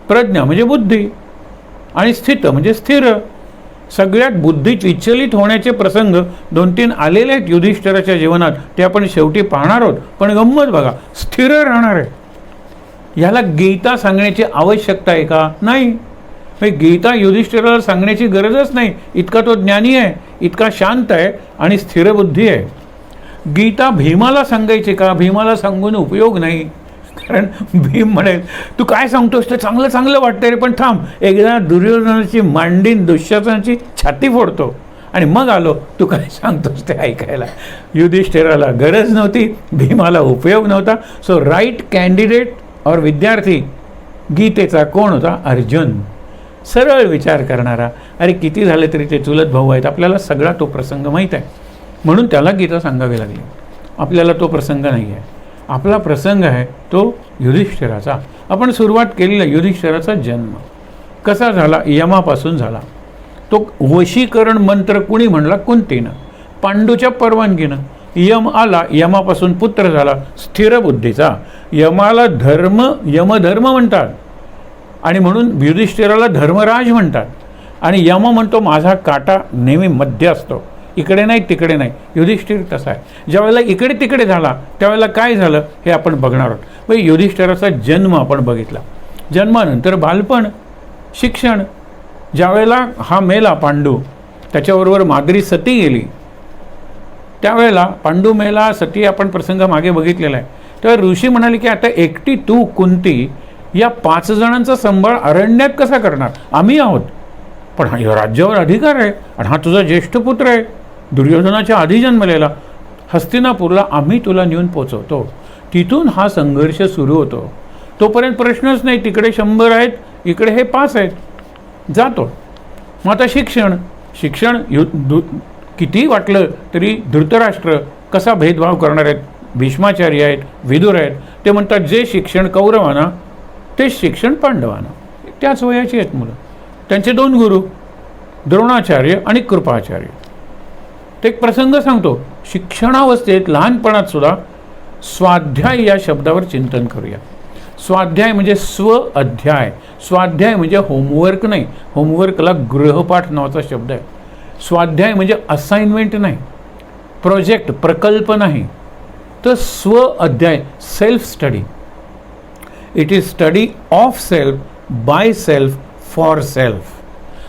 Speaker 1: प्रज्ञा म्हणजे बुद्धी आणि स्थित म्हणजे स्थिर. सगळ्यात बुद्धीत विचलित होण्याचे प्रसंग 2-3 आलेले आहेत युधिष्ठिराच्या जीवनात, ते आपण शेवटी पाहणार आहोत. पण गंमत बघा, स्थिर राहणार आहे. ह्याला गीता सांगण्याची आवश्यकता आहे का? नाही. गीता युधिष्ठिराला सांगण्याची गरजच नाही, इतका तो ज्ञानी आहे, इतका शांत आहे आणि स्थिर बुद्धी आहे. गीता भीमाला सांगायची का? भीमाला सांगून उपयोग नाही. कारण भीम म्हणेल तू काय सांगतोस ते चांगलं चांगलं वाटतंय रे, पण थांब, एकदा दुर्योधनाची मांडीन दुःशासनाची छाती फोडतो आणि मग आलो तू काय सांगतोस ते ऐकायला. युधिष्ठिराला गरज नव्हती, भीमाला उपयोग नव्हता. सो राईट कॅन्डिडेट और विद्यार्थी गीतेचा कोण होता? अर्जुन. सरळ विचार करणारा. अरे किती झाले तरी ते चुलत भाऊ आहेत, आपल्याला सगळा तो प्रसंग माहीत आहे, म्हणून त्याला गीता सांगावी लागली. आपल्याला तो प्रसंग नाही आहे. आपला प्रसंग आहे तो युधिष्ठिराचा. आपण सुरुवात केलेला युधिष्ठिराचा जन्म कसा झाला? यमापासून झाला. तो वशीकरण मंत्र कुणी म्हणला? कुंतीनं, पांडूच्या परवानगीनं. यम आला, यमापासून पुत्र झाला स्थिर बुद्धीचा. यमाला यमधर्म म्हणतात आणि म्हणून युधिष्ठिराला धर्मराज म्हणतात. आणि यम म्हणतो माझा काटा नेहमी मध्य असतो, इकडे नाही तिकडे नाही. युधिष्ठिर तसा आहे. ज्यावेळेला इकडे तिकडे झाला त्यावेळेला काय झालं हे आपण बघणार आहोत. म्हणजे युधिष्ठिराचा जन्म आपण बघितला. जन्मानंतर बालपण, शिक्षण. ज्यावेळेला हा मेला पांडू, त्याच्याबरोबर माद्री सती गेली, त्यावेळेला पांडू मेला, सती आपण प्रसंग मागे बघितलेला आहे. तेव्हा ऋषी म्हणाले की आता एकटी तू कुंती या 5 जणांचा सांभाळ अरण्यात कसा करणार? आम्ही आहोत, पण हा राज्यावर अधिकार आहे आणि हा तुझा ज्येष्ठ पुत्र आहे, दुर्योधनाच्या आधी जन्मलेला. हस्तिनापूरला आम्ही तुला नेऊन पोचवतो. तिथून हा संघर्ष सुरू होतो. तोपर्यंत प्रश्नच नाही, तिकडे 100 आहेत, इकडे हे 5 आहेत. जातो. मग आता शिक्षण किती वाटलं तरी धृतराष्ट्र कसा भेदभाव करणार आहेत? भीष्माचार्य आहेत, विदुर आहेत. ते म्हणतात जे शिक्षण कौरवांना तेच शिक्षण पांडवांना. त्याच वयाची आहेत मुलं. त्यांचे 2 गुरु द्रोणाचार्य आणि कृपाचार्य. ते एक प्रसंग सांगतो. शिक्षणावस्थेत लहानपणात सुद्धा स्वाध्याय या शब्दावर चिंतन करूया. स्वाध्याय म्हणजे स्व अध्याय. स्वाध्याय म्हणजे होमवर्क नाही, होमवर्कला गृहपाठ नावाचा शब्द आहे. स्वाध्याय म्हणजे असाइनमेंट नाही, प्रोजेक्ट प्रकल्प नाही, तर स्व अध्याय, self study. It is study of self, by self, for self.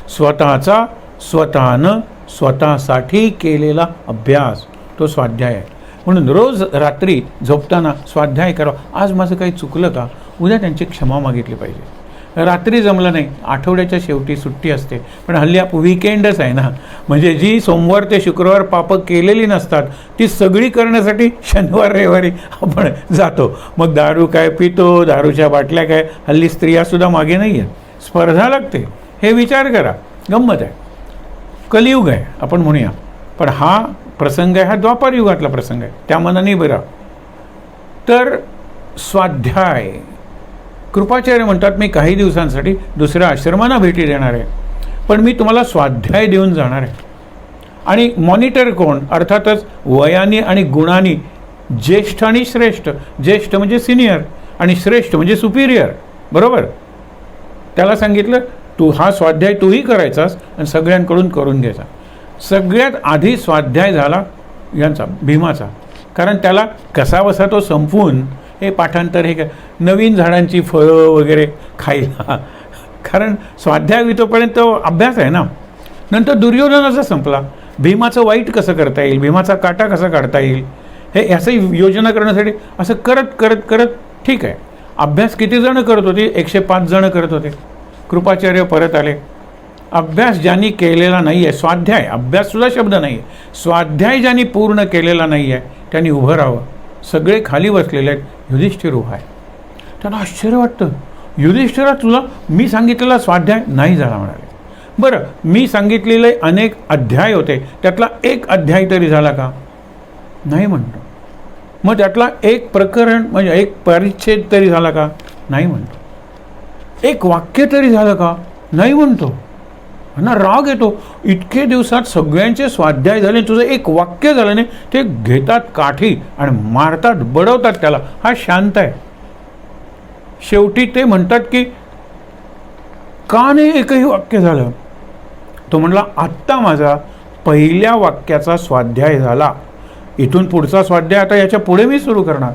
Speaker 1: स्वतःचा स्वतःनं स्वतःसाठी केलेला अभ्यास तो स्वाध्याय आहे. म्हणून रोज रात्री झोपताना स्वाध्याय करावा. आज माझं काही चुकलं का, उद्या त्यांची क्षमा मागितली पाहिजे. रात्री जमलं नाही, आठवड्याच्या शेवटी सुट्टी असते, पण हल्ली वीकेंडच आहे ना, म्हणजे जी सोमवार ते शुक्रवार पापं केलेली नसतात ती सगळी करण्यासाठी शनिवार रविवारी आपण जातो. मग दारू काय पितो, दारूच्या बाटल्या काय. हल्ली स्त्रियासुद्धा मागे नाही आहेत, स्पर्धा लागते. हे विचार करा, गंमत आहे. कलियुग आहे आपण म्हणूया, पण हा प्रसंग आहे, हा द्वापार युगातला प्रसंग आहे, त्या मनाने बरा. तर स्वाध्याय. कृपाचार्य म्हणतात मी काही दिवसांसाठी दुसऱ्या आश्रमांना भेटी देणार आहे, पण मी तुम्हाला स्वाध्याय देऊन जाणार आहे. आणि मॉनिटर कोण? अर्थातच वयाने आणि गुणाने ज्येष्ठ आणि श्रेष्ठ. ज्येष्ठ म्हणजे सिनियर आणि श्रेष्ठ म्हणजे सुपिरियर, बरोबर. त्याला सांगितलं तू हा स्वाध्याय तूही करायचास आणि सगळ्यांकडून करून घ्यायचा. सगळ्यात आधी स्वाध्याय झाला यांचा, भीमाचा. कारण त्याला कसाबसा तो संपवून हे पाठांतर, हे काय नवीन झाडांची फळं वगैरे खायला, कारण स्वाध्याय वितोपर्यंत अभ्यास आहे ना. नंतर दुर्योधनाचा संपला. भीमाचं वाईट कसं करता येईल, भीमाचा काटा कसा काढता येईल, हे असं योजना करण्यासाठी असं करत करत करत ठीक आहे. अभ्यास किती जण करत होते? 105 जण करत होते. कृपाचार्य परत आले. अभ्यास ज्यांनी केलेला नाही आहे, स्वाध्याय, अभ्याससुद्धा शब्द नाही आहे, स्वाध्याय ज्यांनी पूर्ण केलेला नाही आहे त्यांनी उभं राहावं. सगळे खाली बसलेले आहेत, युधिष्ठिर उभा आहे. त्यांना आश्चर्य वाटतं, युधिष्ठिरा तुला मी सांगितलेला स्वाध्याय नाही झाला म्हणाले. बरं, मी सांगितलेले अनेक अध्याय होते, त्यातला एक अध्याय तरी झाला का? नाही म्हणतो. मग त्यातला एक प्रकरण म्हणजे एक परिच्छेद तरी झाला का? नाही म्हणतो. एक वाक्य तरी झालं का? नाही म्हणतो. ना राग येतो, इतके दिवसात सगळ्यांचे स्वाध्याय झाले, तुझं एक वाक्य झालं नाही. ते घेतात काठी आणि मारतात, बडवतात त्याला. हा शांत आहे. शेवटी ते म्हणतात की का नाही एकही वाक्य झालं? तो म्हणला आत्ता माझा पहिल्या वाक्याचा स्वाध्याय झाला, इथून पुढचा स्वाध्याय आता याच्या पुढे मी सुरू करणार.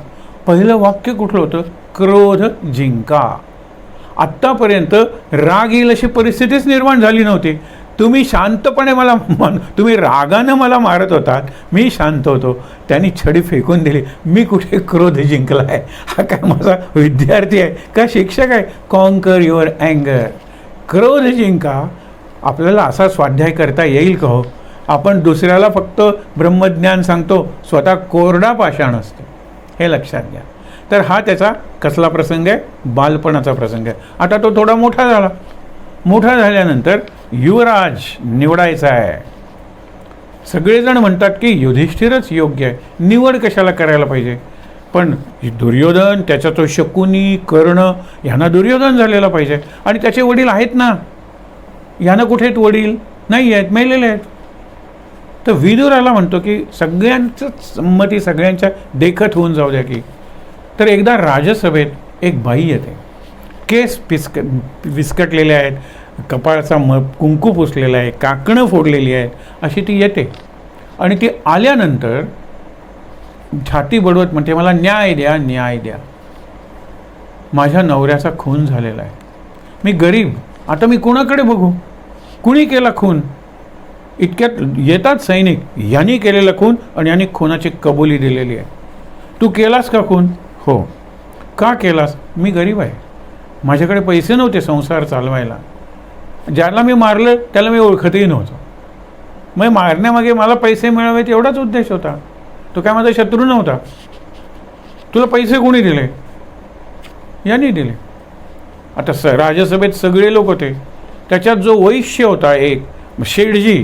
Speaker 1: पहिलं वाक्य कुठलं होतं? क्रोध जिंका. आत्तापर्यंत राग येईल अशी परिस्थितीच निर्माण झाली नव्हती. तुम्ही शांतपणे मला तुम्ही रागानं मला मारत होतात, मी शांत होतो. त्यांनी छडी फेकून दिली. मी कुठे क्रोध जिंकला आहे? हा काय माझा विद्यार्थी आहे का शिक्षक आहे? कॉन्कर युअर अँगर, क्रोध जिंका. आपल्याला असा स्वाध्याय करता येईल का हो? आपण दुसऱ्याला फक्त ब्रह्मज्ञान सांगतो, स्वतः कोरडा पाषाण असतो, हे लक्षात घ्या. तर हा त्याचा कसला प्रसंग आहे? बालपणाचा प्रसंग आहे. आता तो थोडा मोठा झाला. मोठा झाल्यानंतर युवराज निवडायचा आहे. सगळेजण म्हणतात की युधिष्ठिरच योग्य आहे, निवड कशाला करायला पाहिजे? पण दुर्योधन, त्याचा तो शकुनी, कर्ण, ह्यांना दुर्योधन झालेला पाहिजे. आणि त्याचे वडील आहेत ना, ह्यांना कुठे आहेत वडील? नाही आहेत, मेलेले आहेत. तर विदुराला म्हणतो की सगळ्यांचं संमती, सगळ्यांच्या देखत होऊन जाऊ द्या की. तर एकदा राजसभेत एक बाई येते, केस विस्कटलेले आहेत, कपाळाचा कुंकू पुसलेला आहे, काकणं फोडलेली आहेत, अशी ती येते. आणि ती आल्यानंतर छाती बडवत म्हणते, मला न्याय द्या, न्याय द्या. माझ्या नवऱ्याचा खून झालेला आहे, मी गरीब, आता मी कोणाकडे बघू? कुणी केला खून? इतक्यात येतात सैनिक, यांनी केलेला खून आणि यांनी खूनाची कबुली दिलेली आहे. तू केलास का खून? हो. का केलास? मी गरीब आहे, माझ्याकडे पैसे नव्हते संसार चालवायला. ज्याला मी मारलं त्याला मी ओळखतही नव्हतो. मग मारण्यामागे मला पैसे मिळावेत एवढाच उद्देश होता. तो काय माझा शत्रू नव्हता. तुला पैसे कोणी दिले? यांनी दिले. आता राजसभेत सगळे लोक होते, त्याच्यात जो वैश्य होता एक शेठजी,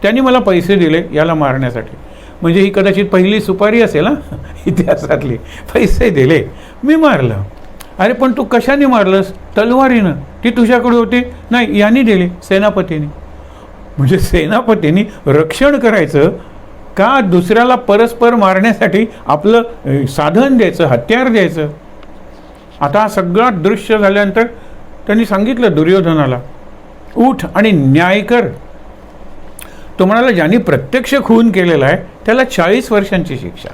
Speaker 1: त्यांनी मला पैसे दिले याला मारण्यासाठी. म्हणजे ही कदाचित पहिली सुपारी असेल ना इतिहासातली. पैसे दिले, मी मारलं. अरे पण तू कशाने मारलंस? तलवारीनं. ती तुझ्याकडे होती? नाही, यांनी दिली, सेनापतींनी. म्हणजे सेनापतींनी रक्षण करायचं का दुसऱ्याला परस्पर मारण्यासाठी आपलं साधन द्यायचं, हत्यार द्यायचं? आता सगळा दृश्य झाल्यानंतर त्यांनी सांगितलं दुर्योधनाला, उठ आणि न्याय कर. तो म्हणाला, ज्यांनी प्रत्यक्ष खून केलेला आहे त्याला 40 वर्षांची शिक्षा,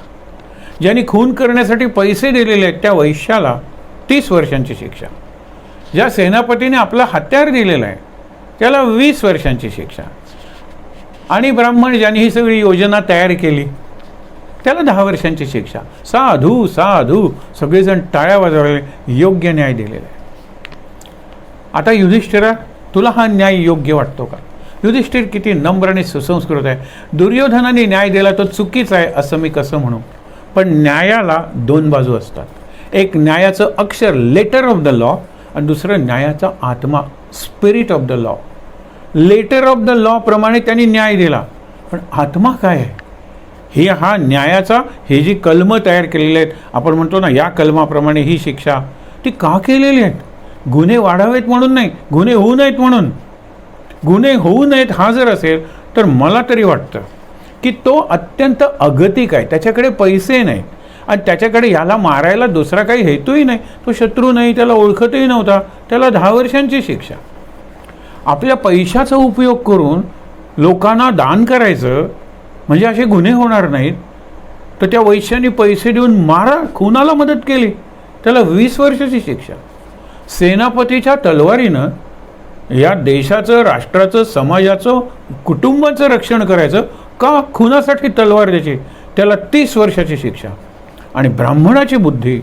Speaker 1: ज्यांनी खून करण्यासाठी पैसे दिलेले आहेत त्या वैश्याला 30 वर्षांची शिक्षा, ज्या सेनापतीने आपला हत्यार दिलेला आहे त्याला 20 वर्षांची शिक्षा, आणि ब्राह्मण ज्यांनी ही सगळी योजना तयार केली त्याला 10 वर्षांची शिक्षा. साधू साधू सगळेजण टाळ्या वाजवले, योग्य न्याय दिलेला आहे. आता युधिष्ठिरा, तुला हा न्याय योग्य वाटतो का? युधिष्ठिर किती नम्र आणि सुसंस्कृत आहे. दुर्योधनाने न्याय दिला तो चुकीचा आहे असं मी कसं म्हणू? पण न्यायाला 2 बाजू असतात. एक न्यायाचं अक्षर, लेटर ऑफ द लॉ, आणि दुसरं न्यायाचा आत्मा, spirit of the law. Letter of the law प्रमाणे त्यांनी न्याय दिला, पण आत्मा काय आहे? हा न्यायाचा, हे जी कलमं तयार केलेली आहेत, आपण म्हणतो ना या कलमाप्रमाणे ही शिक्षा, ती का केलेली आहेत? गुन्हे वाढावेत म्हणून नाही, गुन्हे होऊ नयेत म्हणून. गुन्हे होऊ नयेत हा जर असेल तर मला तरी वाटतं की तो अत्यंत अगतिक आहे. त्याच्याकडे पैसे नाहीत आणि त्याच्याकडे याला मारायला दुसरा काही हेतूही नाही. तो शत्रू नाही, त्याला ओळखतही नव्हता, त्याला 10 वर्षांची शिक्षा. आपल्या पैशाचा उपयोग करून लोकांना दान करायचं म्हणजे असे गुन्हे होणार नाहीत. तर त्या वैश्याने पैसे देऊन मारा, खुनाला मदत केली, त्याला 20 वर्षाची शिक्षा. सेनापतीच्या तलवारीनं या देशाचं, राष्ट्राचं, समाजाचं, कुटुंबाचं रक्षण करायचं का खुनासाठी तलवार द्यायची, त्याला 30 वर्षाची शिक्षा. आणि ब्राह्मणाची बुद्धी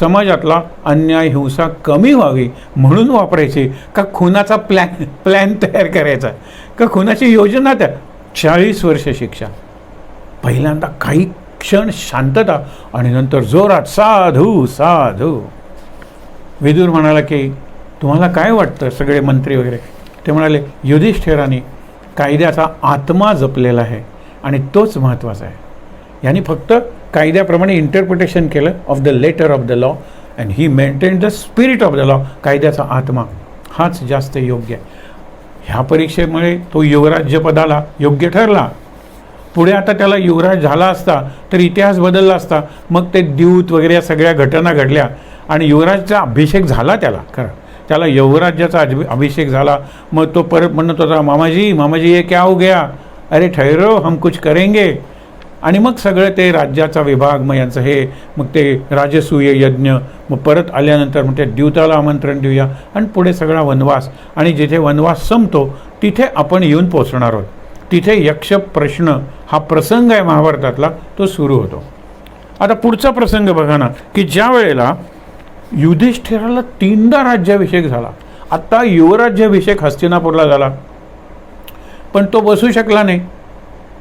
Speaker 1: समाजातला अन्याय, हिंसा कमी व्हावी म्हणून वापरायची का खुनाचा प्लॅन तयार करायचा, का खुनाची योजना? त्या 40 वर्ष शिक्षा. पहिल्यांदा काही क्षण शांतता आणि नंतर जोरात साधू साधू. विदुर म्हणाला की तुम्हाला काय वाटतं? सगळे मंत्री वगैरे ते म्हणाले, युधिष्ठिराने कायद्याचा आत्मा जपलेला आहे आणि तोच महत्त्वाचा आहे. यांनी फक्त कायद्याप्रमाणे इंटरप्रिटेशन केलं of the letter of the law and he maintain the spirit of the law. कायद्याचा आत्मा हाच जास्त योग्य आहे. ह्या परीक्षेमुळे तो युवराज्यपदाला योग्य ठरला. पुढे आता त्याला युवराज झाला असता तर इतिहास बदलला असता. मग ते द्यूत वगैरे या सगळ्या घटना घडल्या आणि युवराजचा अभिषेक झाला त्याला. खरं त्याला युवराज्याचा अभिषेक झाला. मग तो परत म्हणत होता, मामाजी मामाजी ये क्या हो गया, अरे ठहरो हम कुछ करेंगे. आणि मग सगळं ते राज्याचा विभाग, मग यांचं हे, मग ते राजसूय यज्ञ, मग परत आल्यानंतर मग ते द्यूताला आमंत्रण देऊया आणि पुढे सगळा वनवास. आणि जिथे वनवास संपतो तिथे आपण येऊन पोचणार आहोत. तिथे यक्ष प्रश्न हा प्रसंग आहे महाभारतातला, तो सुरू होतो. आता पुढचा प्रसंग बघा ना, की ज्या वेळेला युधिष्ठिराला 3दा राज्याभिषेक झाला. आत्ता युवराज्याभिषेक हस्तिनापूरला झाला, पण तो बसू शकला नाही.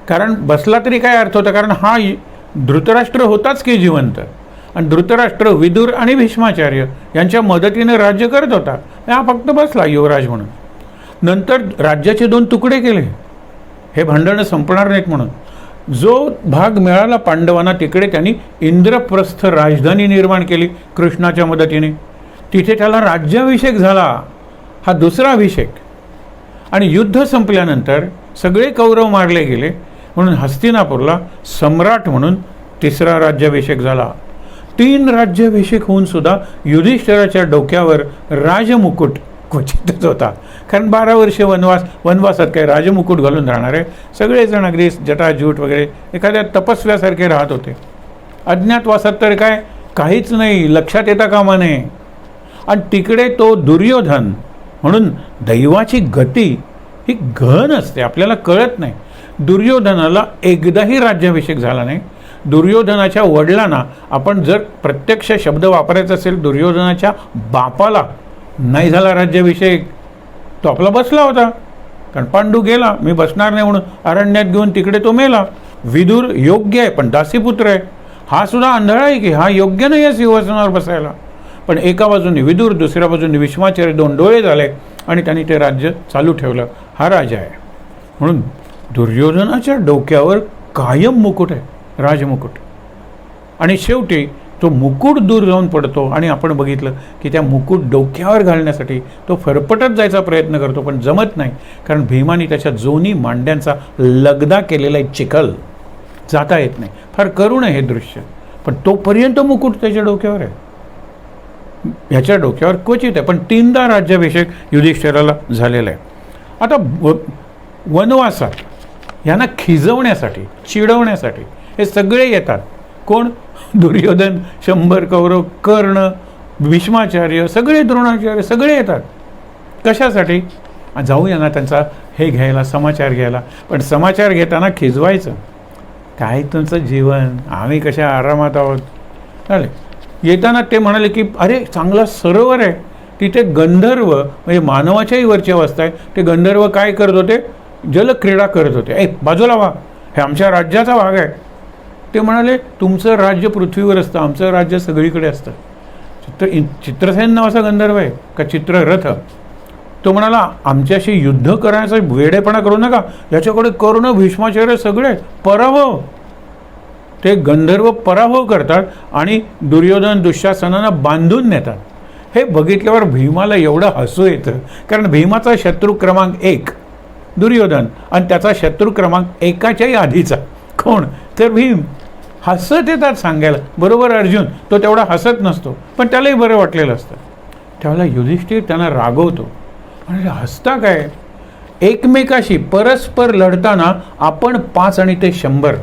Speaker 1: कारण बसला तरी काय अर्थ होता, कारण हा धृतराष्ट्र होताच की जिवंत, आणि धृतराष्ट्र विदुर आणि भीष्माचार्य यांच्या मदतीने राज्य करत होता. हा फक्त बसला युवराज म्हणून. नंतर राज्याचे 2 तुकडे केले, हे भांडणं संपणार नाहीत म्हणून. जो भाग मिळाला पांडवांना तिकडे त्यांनी इंद्रप्रस्थ राजधानी निर्माण केली कृष्णाच्या मदतीने. तिथे त्याला राज्याभिषेक झाला, हा दुसरा अभिषेक. आणि युद्ध संपल्यानंतर सगळे कौरव मारले गेले म्हणून हस्तिनापूरला सम्राट म्हणून 3रा राज्याभिषेक झाला. 3 राज्याभिषेक होऊन सुद्धा युधिष्ठिराच्या डोक्यावर राजमुकुट क्वचितच होता. कारण 12 वर्षे वनवासात काय राजमुकुट घालून राहणार आहे? सगळेजण अगदी जटाजूट वगैरे एखाद्या तपस्व्यासारखे राहत होते. अज्ञातवासात तर काय काहीच नाही, लक्षात येता कामा नये. आणि तिकडे तो दुर्योधन, म्हणून दैवाची गती ही घन असते, आपल्याला कळत नाही. दुर्योधनाला एकदाही राज्याभिषेक झाला नाही. दुर्योधनाच्या वडिलांना आपण जर प्रत्यक्ष शब्द वापरायचा असेल, दुर्योधनाच्या बापाला नाही झाला राज्याभिषेक. तो आपला बसला होता, कारण पांडू गेला, मी बसणार नाही म्हणून अरण्यात घेऊन तिकडे तो मेला. विदुर योग्य आहे पण दासीपुत्र आहे, हा सुद्धा आंधळा आहे की हा योग्य नाही आहे सिंहासनावर बसायला. पण एका बाजूने विदुर, दुसऱ्या बाजूने भीष्माचार्य, 2 डोळे झाले आणि त्यांनी ते राज्य चालू ठेवलं. हा राजा आहे. म्हणून दुर्योधनाच्या डोक्यावर कायम मुकुट आहे, राजमुकुट. आणि शेवटी तो मुकुट दूर जाऊन पडतो आणि आपण बघितलं की त्या मुकुट डोक्यावर घालण्यासाठी तो फरफटत जायचा प्रयत्न करतो, पण जमत नाही. कारण भीमाने त्याच्या दोन्ही मांड्यांचा लगदा केलेला एक चिखल, जाता येत नाही. फार करुण आहे हे दृश्य. पण तोपर्यंत मुकुट त्याच्या डोक्यावर आहे, ह्याच्या डोक्यावर क्वचित आहे. पण 3दा राज्याभिषेक युधिष्ठिराला झालेला आहे. आता वनवासात यांना खिजवण्यासाठी, चिडवण्यासाठी हे सगळे येतात. कोण? दुर्योधन, 100 कौरव, कर्ण, भीष्माचार्य, सगळे द्रोणाचार्य, सगळे येतात. कशासाठी? जाऊया ना त्यांचा हे घ्यायला, समाचार घ्यायला. पण समाचार घेताना खिजवायचं. काय तुमचं जीवन, आम्ही कशा आरामात आहोत. चालेल. येताना ते म्हणाले की अरे चांगला सरोवर आहे, तिथे गंधर्व, म्हणजे मानवाच्याही वरच्या अवस्था आहे, ते गंधर्व काय करत होते? जलक्रीडा करत होते. बाजूला व्हा, हे आमच्या राज्याचा भाग आहे. ते म्हणाले तुमचं राज्य पृथ्वीवर असतं, आमचं राज्य सगळीकडे असतं. चित्रसेन नावाचा गंधर्व आहे का चित्ररथ, तो म्हणाला आमच्याशी युद्ध करण्याचा वेडेपणा करू नका. याच्याकडे कर्ण, भीष्माचार्य सगळे पराभव. ते गंधर्व पराभव करतात आणि दुर्योधन, दुःशासनांना बांधून नेतात. हे बघितल्यावर भीमाला एवढं हसू येतं, कारण भीमाचा शत्रू क्रमांक 1 दुर्योधन आणि त्याचा शत्रू क्रमांक 1च्याही आधीचा कोण? तर भीम. हसत येतात सांगायला. बरोबर अर्जुन, तो तेवढा हसत नसतो, पण त्यालाही बरं वाटलेलं असतं. त्यावेळेला युधिष्ठिर त्यांना रागवतो आणि हसता काय? एकमेकाशी परस्पर लढताना आपण 5 आणि ते 100,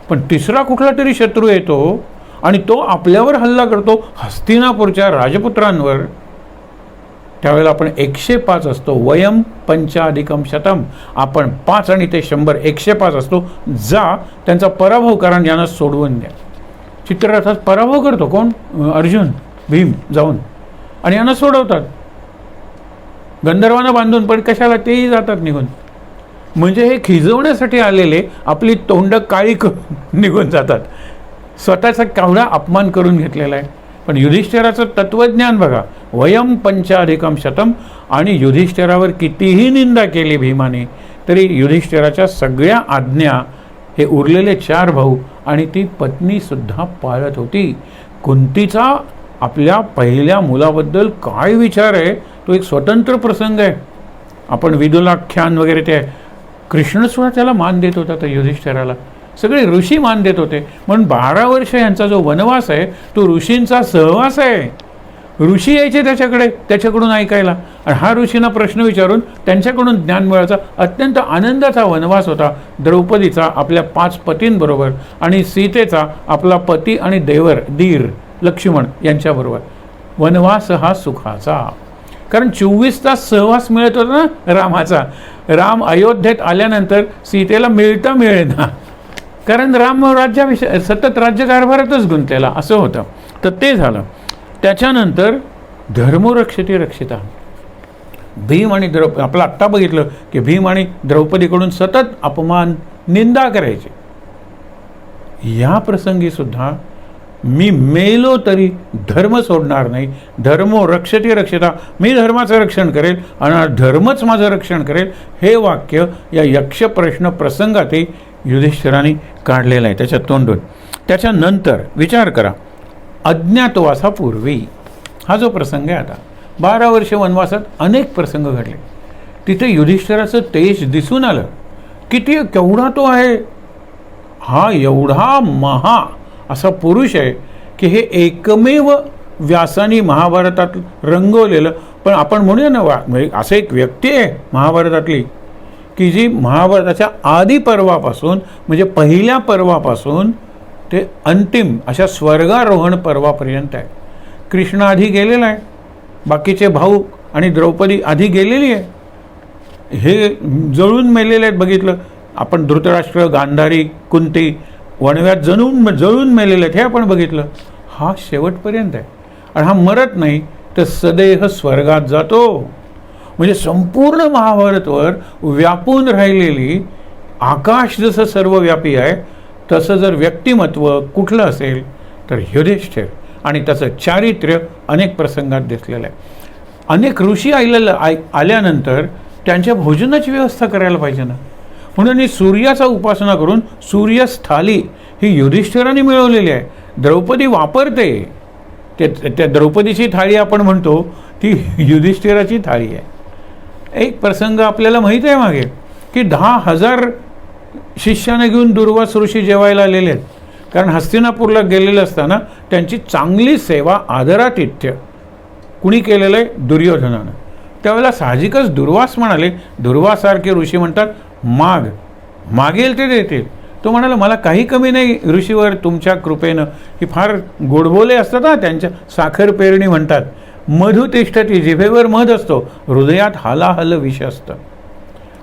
Speaker 1: पण 3रा कुठला तरी शत्रू येतो आणि तो आपल्यावर हल्ला करतो, हस्तिनापूरच्या राजपुत्रांवर. त्यावेळेला आपण 105 असतो. वयम 5 आपण 5 आणि ते 100, 105 असतो. जा त्यांचा पराभव करा, यांना सोडवून द्या. चित्ररथात पराभव करतो कोण? अर्जुन, भीम जाऊन, आणि यांना सोडवतात. गंधर्वांना बांधून, पण कशाला? तेही जातात निघून. म्हणजे हे खिजवण्यासाठी आलेले आपली तोंड काळी निघून जातात. स्वतःचा केवढा अपमान करून घेतलेला आहे. पण युधिष्ठिराचं तत्त्वज्ञान बघा. वयम 5 आणि युधिष्ठिरावर कितीही निंदा केली भीमाने, तरी युधिष्ठिराच्या सगळ्या आज्ञा हे उरलेले 4 भाऊ आणि ती पत्नीसुद्धा पाळत होती. कुंतीचा आपल्या पहिल्या मुलाबद्दल काय विचार आहे तो एक स्वतंत्र प्रसंग आहे. आपण विदुलाख्यान वगैरे ते कृष्णसुद्धा त्याला मान देत होता. तर युधिष्ठिराला सगळे ऋषी मान देत होते. म्हणून 12 वर्ष यांचा जो वनवास आहे तो ऋषींचा सहवास आहे. ऋषी यायचे त्याच्याकडून ऐकायला, आणि हा ऋषींना प्रश्न विचारून त्यांच्याकडून ज्ञान मिळायचा. अत्यंत आनंदाचा वनवास होता द्रौपदीचा आपल्या 5 पतींबरोबर, आणि सीतेचा आपला पती आणि दीर लक्ष्मण यांच्याबरोबर. वनवास हा सुखाचा, कारण 24 तास सहवास मिळत होता ना रामाचा. राम अयोध्येत आल्यानंतर सीतेला मिळेना, कारण राम सतत राज्यकारभारातच गुंतलेला असं होतं. तर ते झालं. त्याच्यानंतर धर्मरक्षती रक्षिता. भीम आणि आपलं आत्ता बघितलं की भीम आणि द्रौपदीकडून सतत अपमान निंदा करायचे. या प्रसंगी सुद्धा मी मेलो तरी धर्म सोडणार नाही. धर्मो रक्षती रक्षिता, मी धर्माचं रक्षण करेल आणि धर्मच माझं रक्षण करेल, हे वाक्य या यक्ष प्रश्न प्रसंगातही युधिष्ठिराने काढलेलं आहे त्याच्या तोंडून. त्याच्यानंतर विचार करा, अज्ञातवासापूर्वी हा जो प्रसंग आहे, आता 12 वर्ष वनवासात अनेक प्रसंग घडले. तिथे युधिष्ठिराचं तेज दिसून आलं. केवढा तो आहे, हा एवढा महा असा पुरुष आहे की हे एकमेव व्यासानी महाभारतात रंगवलेलं. पण आपण म्हणूया ना, असं एक व्यक्ती आहे महाभारतातली की जी महाभारताच्या आदी पर्वापासून, म्हणजे पहिल्या पर्वापासून ते अंतिम अशा स्वर्गारोहण पर्वापर्यंत आहे. कृष्ण आधी गेलेला आहे, बाकीचे भाऊ आणि द्रौपदी आधी गेलेली आहे. हे जळून मेलेले आहेत. बघितलं आपण, धृतराष्ट्र, गांधारी, कुंती वणव्यात जळून मेलेले आहेत, हे आपण बघितलं. हा शेवटपर्यंत आहे, आणि हा मरत नाही, तर सदैह स्वर्गात जातो. म्हणजे संपूर्ण महाभारतवर व्यापून राहिलेली, आकाश जसं सर्वव्यापी आहे तसं जर व्यक्तिमत्व कुठलं असेल तर युधिष्ठिर, आणि त्याचं चारित्र्य अनेक प्रसंगात दिसलेलं आहे. अनेक ऋषी आल्यानंतर त्यांच्या भोजनाची व्यवस्था करायला पाहिजे ना, म्हणून सूर्याचा उपासना करून सूर्यस्थाली ही युधिष्ठिराने मिळवलेली आहे. द्रौपदी वापरते, त्या द्रौपदीची थाळी आपण म्हणतो ती युधिष्ठिराची थाळी आहे. एक प्रसंग आपल्याला माहीत आहे मागे की 10,000 शिष्याने घेऊन दुर्वास ऋषी जेवायला आलेले आहेत. कारण हस्तिनापूरला गेलेले असताना त्यांची चांगली सेवा, आदरातिथ्य कुणी केलेलं आहे? दुर्योधनानं. त्यावेळेला साहजिकच दुर्वास म्हणाले, दुर्वासारखे ऋषी म्हणतात मागेल ते देतील. तो म्हणाला मला काही कमी नाही ऋषीवर, तुमच्या कृपेनं. ही फार गोडबोले असतात ना, त्यांच्या साखर पेरणी म्हणतात. मधु तिष्ठती, जिभेवर मध असतो, हृदयात हालाहल विष असतं.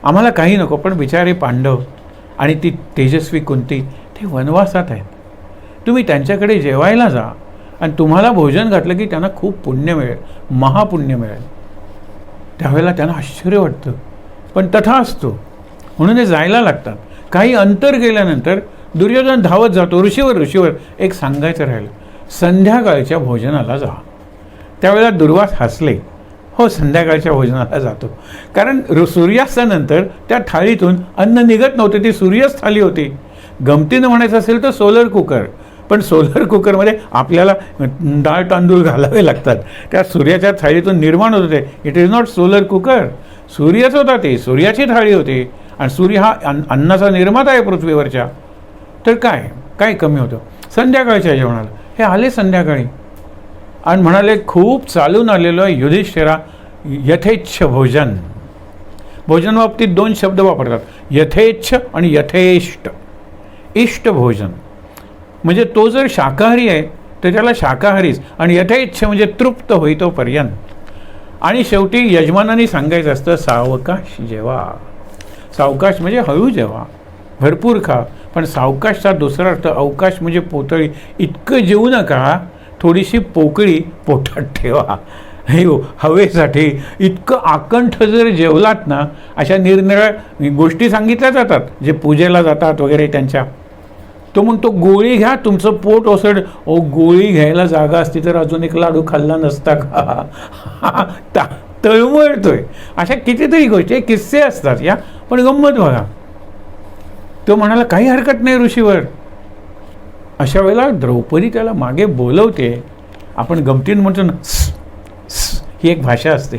Speaker 1: आम्हाला काही नको, पण बिचारे पांडव आणि ती तेजस्वी कुंती ते वनवासात आहेत. तुम्ही त्यांच्याकडे जेवायला जा, आणि तुम्हाला भोजन घातलं की त्यांना खूप पुण्य मिळेल, महापुण्य मिळेल. त्यावेळेला त्यांना आश्चर्य वाटतं, पण तथा असतो म्हणून ते जायला लागतात. काही अंतर गेल्यानंतर दुर्योधन धावत जातो ऋषीवर. एक सांगायचं राहिलं, संध्याकाळच्या भोजनाला जा. त्यावेळेला दुर्वास हसले, हो संध्याकाळच्या भोजनाला जातो. कारण सूर्यास्तानंतर त्या थाळीतून अन्न निघत नव्हते, ती सूर्यच थाळी होती. गमतीनं म्हणायचं असेल तर सोलर कुकर, पण सोलर कुकरमध्ये आपल्याला डाळ तांदूळ घालावे लागतात. त्या सूर्याच्या थाळीतून निर्माण होत होते. It is not solar cooker, सूर्यच होता, ते सूर्याची थाळी होती. आणि सूर्य हा अन्नाचा निर्माता आहे पृथ्वीवरच्या. तर काय कमी होतं? संध्याकाळच्या जेवणाला हे आले संध्याकाळी आणि म्हणाले, खूप चालून आलेलो आहे युधिष्ठिरा, यथेच्छ भोजन. भोजन बाबतीत 2 शब्द वापरतात, यथेच्छ आणि यथेष्ट. इष्ट भोजन म्हणजे तो जर शाकाहारी आहे तर त्याला शाकाहारीच, आणि यथेच्छ म्हणजे तृप्त होईतोपर्यंत. आणि शेवटी यजमानाने सांगायचं असतं, सावकाश जेवा. सावकाश म्हणजे हळू जेवा, भरपूर खा. पण सावकाशचा दुसरा अर्थ अवकाश म्हणजे पोतळी. इतकं जेवू नका, थोडीशी पोकळी पोटात ठेवा. हवेसाठी. इतकं आकंठ जर जेवलात ना, अशा निरनिराळ्या गोष्टी सांगितल्या जातात जे पूजेला जातात वगैरे त्यांच्या. तो म्हणतो गोळी घ्या, तुमचं पोट ओसड. गोळी घ्यायला जागा असती तर अजून एक लाडू खाल्ला नसता का? तळमळतोय. अशा कितीतरी गोष्टी, किस्से असतात या. पण गंमत बघा, तो म्हणाला काही हरकत नाही ऋषीवर. अशा वेळेला द्रौपदी त्याला मागे बोलवते. आपण गमतीन म्हणतो ना, ही एक भाषा असते.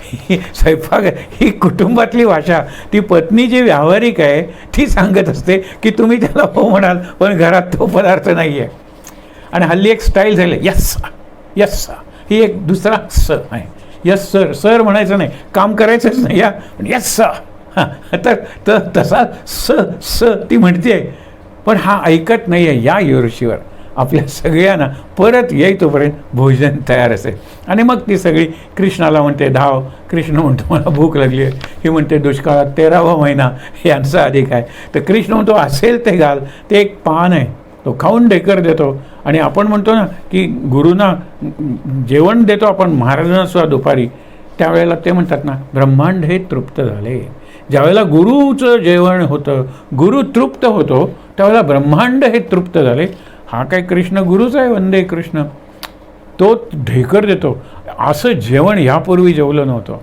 Speaker 1: ही स्वयंपाक, ही कुटुंबातली भाषा. ती पत्नी जी व्यावहारिक आहे ती सांगत असते की तुम्ही त्याला हो म्हणाल, पण घरात तो पदार्थ नाही आहे. आणि हल्ली एक स्टाईल झाली, यस यस, ही एक दुसरा स आहे. यस सर, सर म्हणायचं नाही, काम करायचंच नाही या, यस स. हां, तर तसा स स ती म्हणते, पण हा ऐकत नाही आहे. या वर्षीवर आपल्या सगळ्यांना परत येई तोपर्यंत भोजन तयार असेल. आणि मग ती सगळी कृष्णाला म्हणते धाव, कृष्ण म्हणतो मला भूक लागली आहे, ही म्हणते दुष्काळात 13वा महिना यांचा अधिक आहे. तर कृष्ण म्हणतो असेल ते घाल. ते एक पान आहे, तो खाऊन ढेकर देतो. आणि आपण म्हणतो ना की गुरुंना जेवण देतो आपण महाराजांना सुद्धा दुपारी, त्यावेळेला ते म्हणतात ना ब्रह्मांड हे तृप्त झाले. ज्यावेळेला गुरुचं जेवण होतं, गुरु तृप्त होतो, त्यावेळेला ब्रह्मांड हे तृप्त झाले. हा काय कृष्ण गुरुच आहे, वंदे कृष्ण, तो ढेकर देतो. असं जेवण यापूर्वी जेवलं नव्हतं.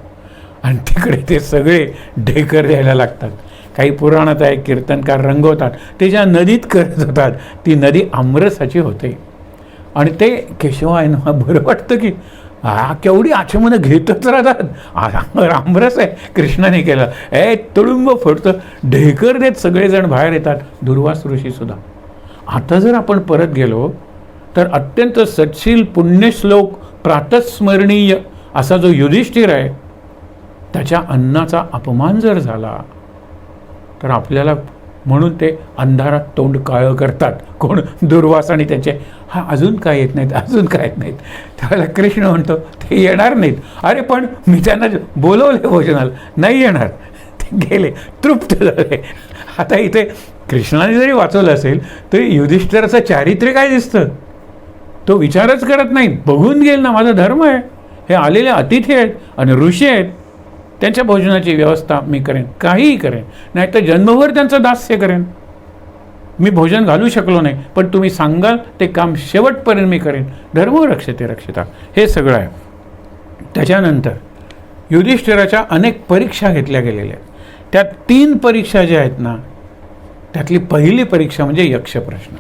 Speaker 1: आणि तिकडे ते सगळे ढेकर द्यायला लागतात. काही पुराणात आहे, कीर्तनकार रंगवतात, ते ज्या नदीत करत होतात ती नदी आमरसाची होते. आणि ते केशवायना बरं वाटतं की केवढी आचमनं घेतच राहतात. आमरस आहे कृष्णाने केलं, तुडुंब फोडतं, ढेकर देत सगळेजण बाहेर येतात, दुर्वास ऋषीसुद्धा. आता जर आपण परत गेलो तर अत्यंत सत्शील पुण्यश्लोक प्रातस्मरणीय असा जो युधिष्ठिर आहे, त्याच्या अन्नाचा अपमान जर झाला तर आपल्याला म्हणून ते अंधारात तोंड काळं करतात. कोण? दुर्वास आणि त्याचे. हा अजून काय येत नाहीत, अजून काय येत नाहीत. त्यावेळेला कृष्ण म्हणतो ते येणार नाहीत. अरे पण मी त्यांना बोलवले भोजनाला, नाही येणार, ते गेले, तृप्त झाले. आता इथे कृष्णाने जरी वाचवलं असेल तरी युधिष्ठिराचं चारित्र्य काय दिसतं, तो विचारच करत नाही. बघून गेल ना, माझा धर्म आहे, हे आलेले अतिथी आहेत आणि ऋषी आहेत, त्यांच्या भोजनाची व्यवस्था मी करेन, काहीही करेन, नाही तर जन्मभर त्यांचं दास्य करेन. मी भोजन घालू शकलो नाही, पण तुम्ही सांगाल ते काम शेवटपर्यंत मी करेन. धर्म रक्षते रक्षिता, हे सगळं आहे. त्याच्यानंतर युधिष्ठिराच्या अनेक परीक्षा घेतल्या गेलेल्या आहेत. त्यात 3 परीक्षा ज्या आहेत ना, त्यातली पहिली परीक्षा म्हणजे यक्षप्रश्न.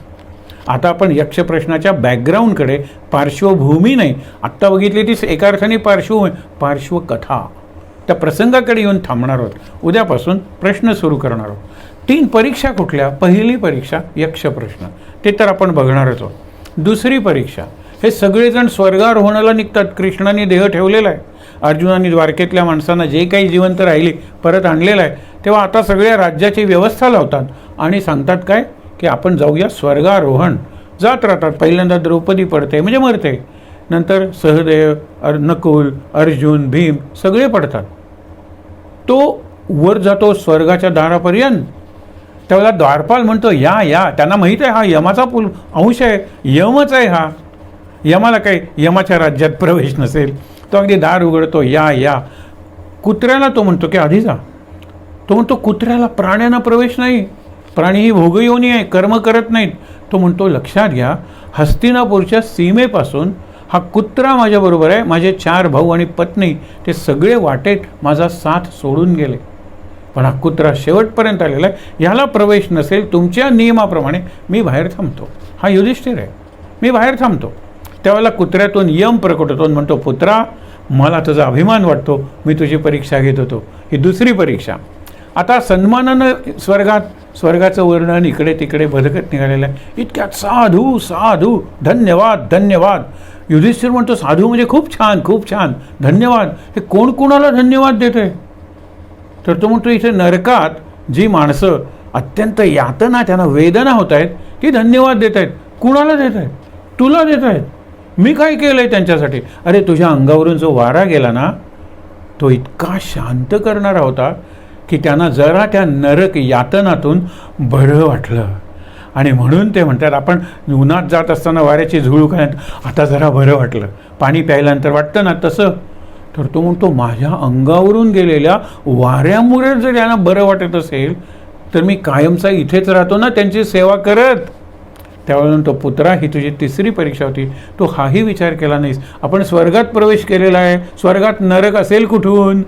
Speaker 1: आता आपण यक्षप्रश्नाच्या बॅकग्राऊंडकडे, पार्श्वभूमी नाही, आत्ता बघितली ती एका अर्थाने पार्श्वकथा, त्या प्रसंगाकडे येऊन थांबणार आहोत. उद्यापासून प्रश्न सुरू करणार आहोत. 3 परीक्षा कुठल्या? पहिली परीक्षा यक्षप्रश्न, ते तर आपण बघणारच आहोत. दुसरी परीक्षा, हे सगळेजण स्वर्गारोहणाला निघतात. कृष्णाने देह ठेवलेला आहे, अर्जुनाने द्वारकेतल्या माणसांना जे काही जिवंत राहिली परत आणलेलं आहे. तेव्हा आता सगळ्या राज्याची व्यवस्था लावतात आणि सांगतात काय की आपण जाऊया स्वर्गारोहण. जात राहतात. पहिल्यांदा द्रौपदी पडते म्हणजे मरते, नंतर सहदेव, नकुल, अर्जुन, भीम सगळे पडतात. तो वर जातो स्वर्गाच्या दारापर्यंत. त्यावेळेला द्वारपाल म्हणतो या या. त्यांना माहीत आहे हा यमाचा अंश आहे, यमच आहे हा, यमाला काही यमाच्या राज्यात प्रवेश नसेल. तो अगदी दार उघडतो, या या. कुत्र्याला तो म्हणतो की आधी जा. तो म्हणतो कुत्र्याला, प्राण्यांना प्रवेश नाही, प्राणी ही भोगयोनी आहे, कर्म करत नाहीत. तो म्हणतो लक्षात घ्या, हस्तिनापूरच्या सीमेपासून हा कुत्रा माझ्याबरोबर आहे, माझे 4 भाऊ आणि पत्नी ते सगळे वाटेत माझा साथ सोडून गेले, पण हा कुत्रा शेवटपर्यंत आलेला आहे, ह्याला प्रवेश नसेल, तुमच्या नियमाप्रमाणे मी बाहेर थांबतो. हा युधिष्ठिर आहे, मी बाहेर थांबतो. त्यावेळेला कुत्र्यातून यम प्रकट होतो, म्हणतो पुत्रा मला तुझा अभिमान वाटतो, मी तुझी परीक्षा घेत होतो. ही दुसरी परीक्षा. आता सन्मानानं स्वर्गाचं वर्णन इकडे तिकडे बदकत निघालेलं आहे. इतक्यात साधू साधू, धन्यवाद धन्यवाद. युधिष्ठिर म्हणतो साधू म्हणजे खूप छान खूप छान, धन्यवाद. हे कोण कोणाला धन्यवाद देत आहे? तर तो म्हणतो इथे नरकात जी माणसं अत्यंत यातना, त्यांना वेदना होत आहेत, ती धन्यवाद देत आहेत. कुणाला देत आहेत? तुला देत आहेत. मी काय केलं आहे त्यांच्यासाठी? अरे तुझ्या अंगावरून जो वारा गेला ना, तो इतका शांत करणारा होता की त्यांना जरा त्या नरक यातनातून बरं वाटलं. आणि म्हणून ते म्हणतात, आपण उन्हात जात असताना वाऱ्याची झुळूक आली, आता जरा बरं वाटलं, पाणी प्यायल्यानंतर वाटतं ना तसं. तर तो म्हणतो माझ्या अंगावरून गेलेल्या वाऱ्यामुळे जर यांना बरं वाटत असेल तर मी कायमचा इथेच राहतो ना त्यांची सेवा करत. त्यावेळेला तो पुत्रा, ही तुझी तिसरी परीक्षा होती, तो हाही विचार केला नाहीस. आपण स्वर्गात प्रवेश केलेला आहे, स्वर्गात नरक असेल कुठून,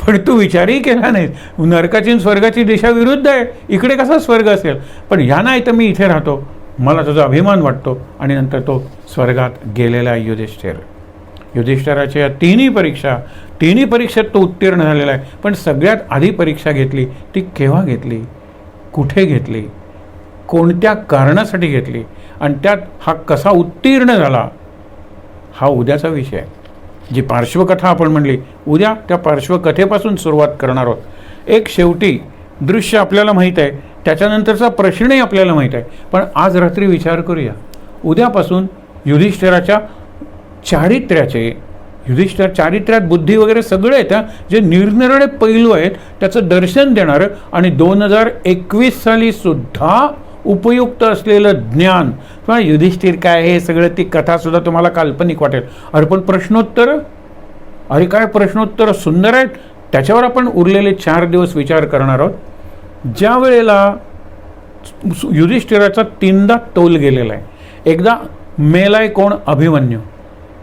Speaker 1: पण तू विचारही केला नाहीस. नरकाची आणि स्वर्गाची दिशा विरुद्ध आहे, इकडे कसा स्वर्ग असेल. पण ह्या नाही तर मी इथे राहतो, मला तुझा अभिमान वाटतो. आणि नंतर तो स्वर्गात गेलेला युधिष्ठिर. युधिष्ठिराच्या या तिन्ही परीक्षेत तो उत्तीर्ण झालेला आहे. पण सगळ्यात आधी परीक्षा घेतली ती केव्हा घेतली, कुठे घेतली, कोणत्या कारणासाठी घेतली, आणि त्यात हा कसा उत्तीर्ण झाला, हा उद्याचा विषय आहे. जी पार्श्वकथा आपण म्हणली, उद्या त्या पार्श्वकथेपासून सुरुवात करणार आहोत. एक शेवटी दृश्य आपल्याला माहीत आहे, त्याच्यानंतरचा प्रश्नही आपल्याला माहीत आहे, पण आज रात्री विचार करूया उद्यापासून युधिष्ठिराच्या चारित्र्याचे. युधिष्ठिर चारित्र्यात बुद्धी वगैरे सगळे आहेत, जे निरनिराळे पैलू आहेत त्याचं दर्शन देणारं आणि 2021 साली सुद्धा उपयुक्त असलेलं ज्ञान. किंवा युधिष्ठिर काय हे सगळं, ती कथासुद्धा तुम्हाला काल्पनिक वाटेल. अरे पण प्रश्नोत्तर, अरे काय प्रश्नोत्तर सुंदर आहेत. त्याच्यावर आपण उरलेले 4 दिवस विचार करणार आहोत. ज्या वेळेला युधिष्ठिराचा 3दा तोल गेलेला आहे. एकदा मेलाय कोण? अभिमन्यू.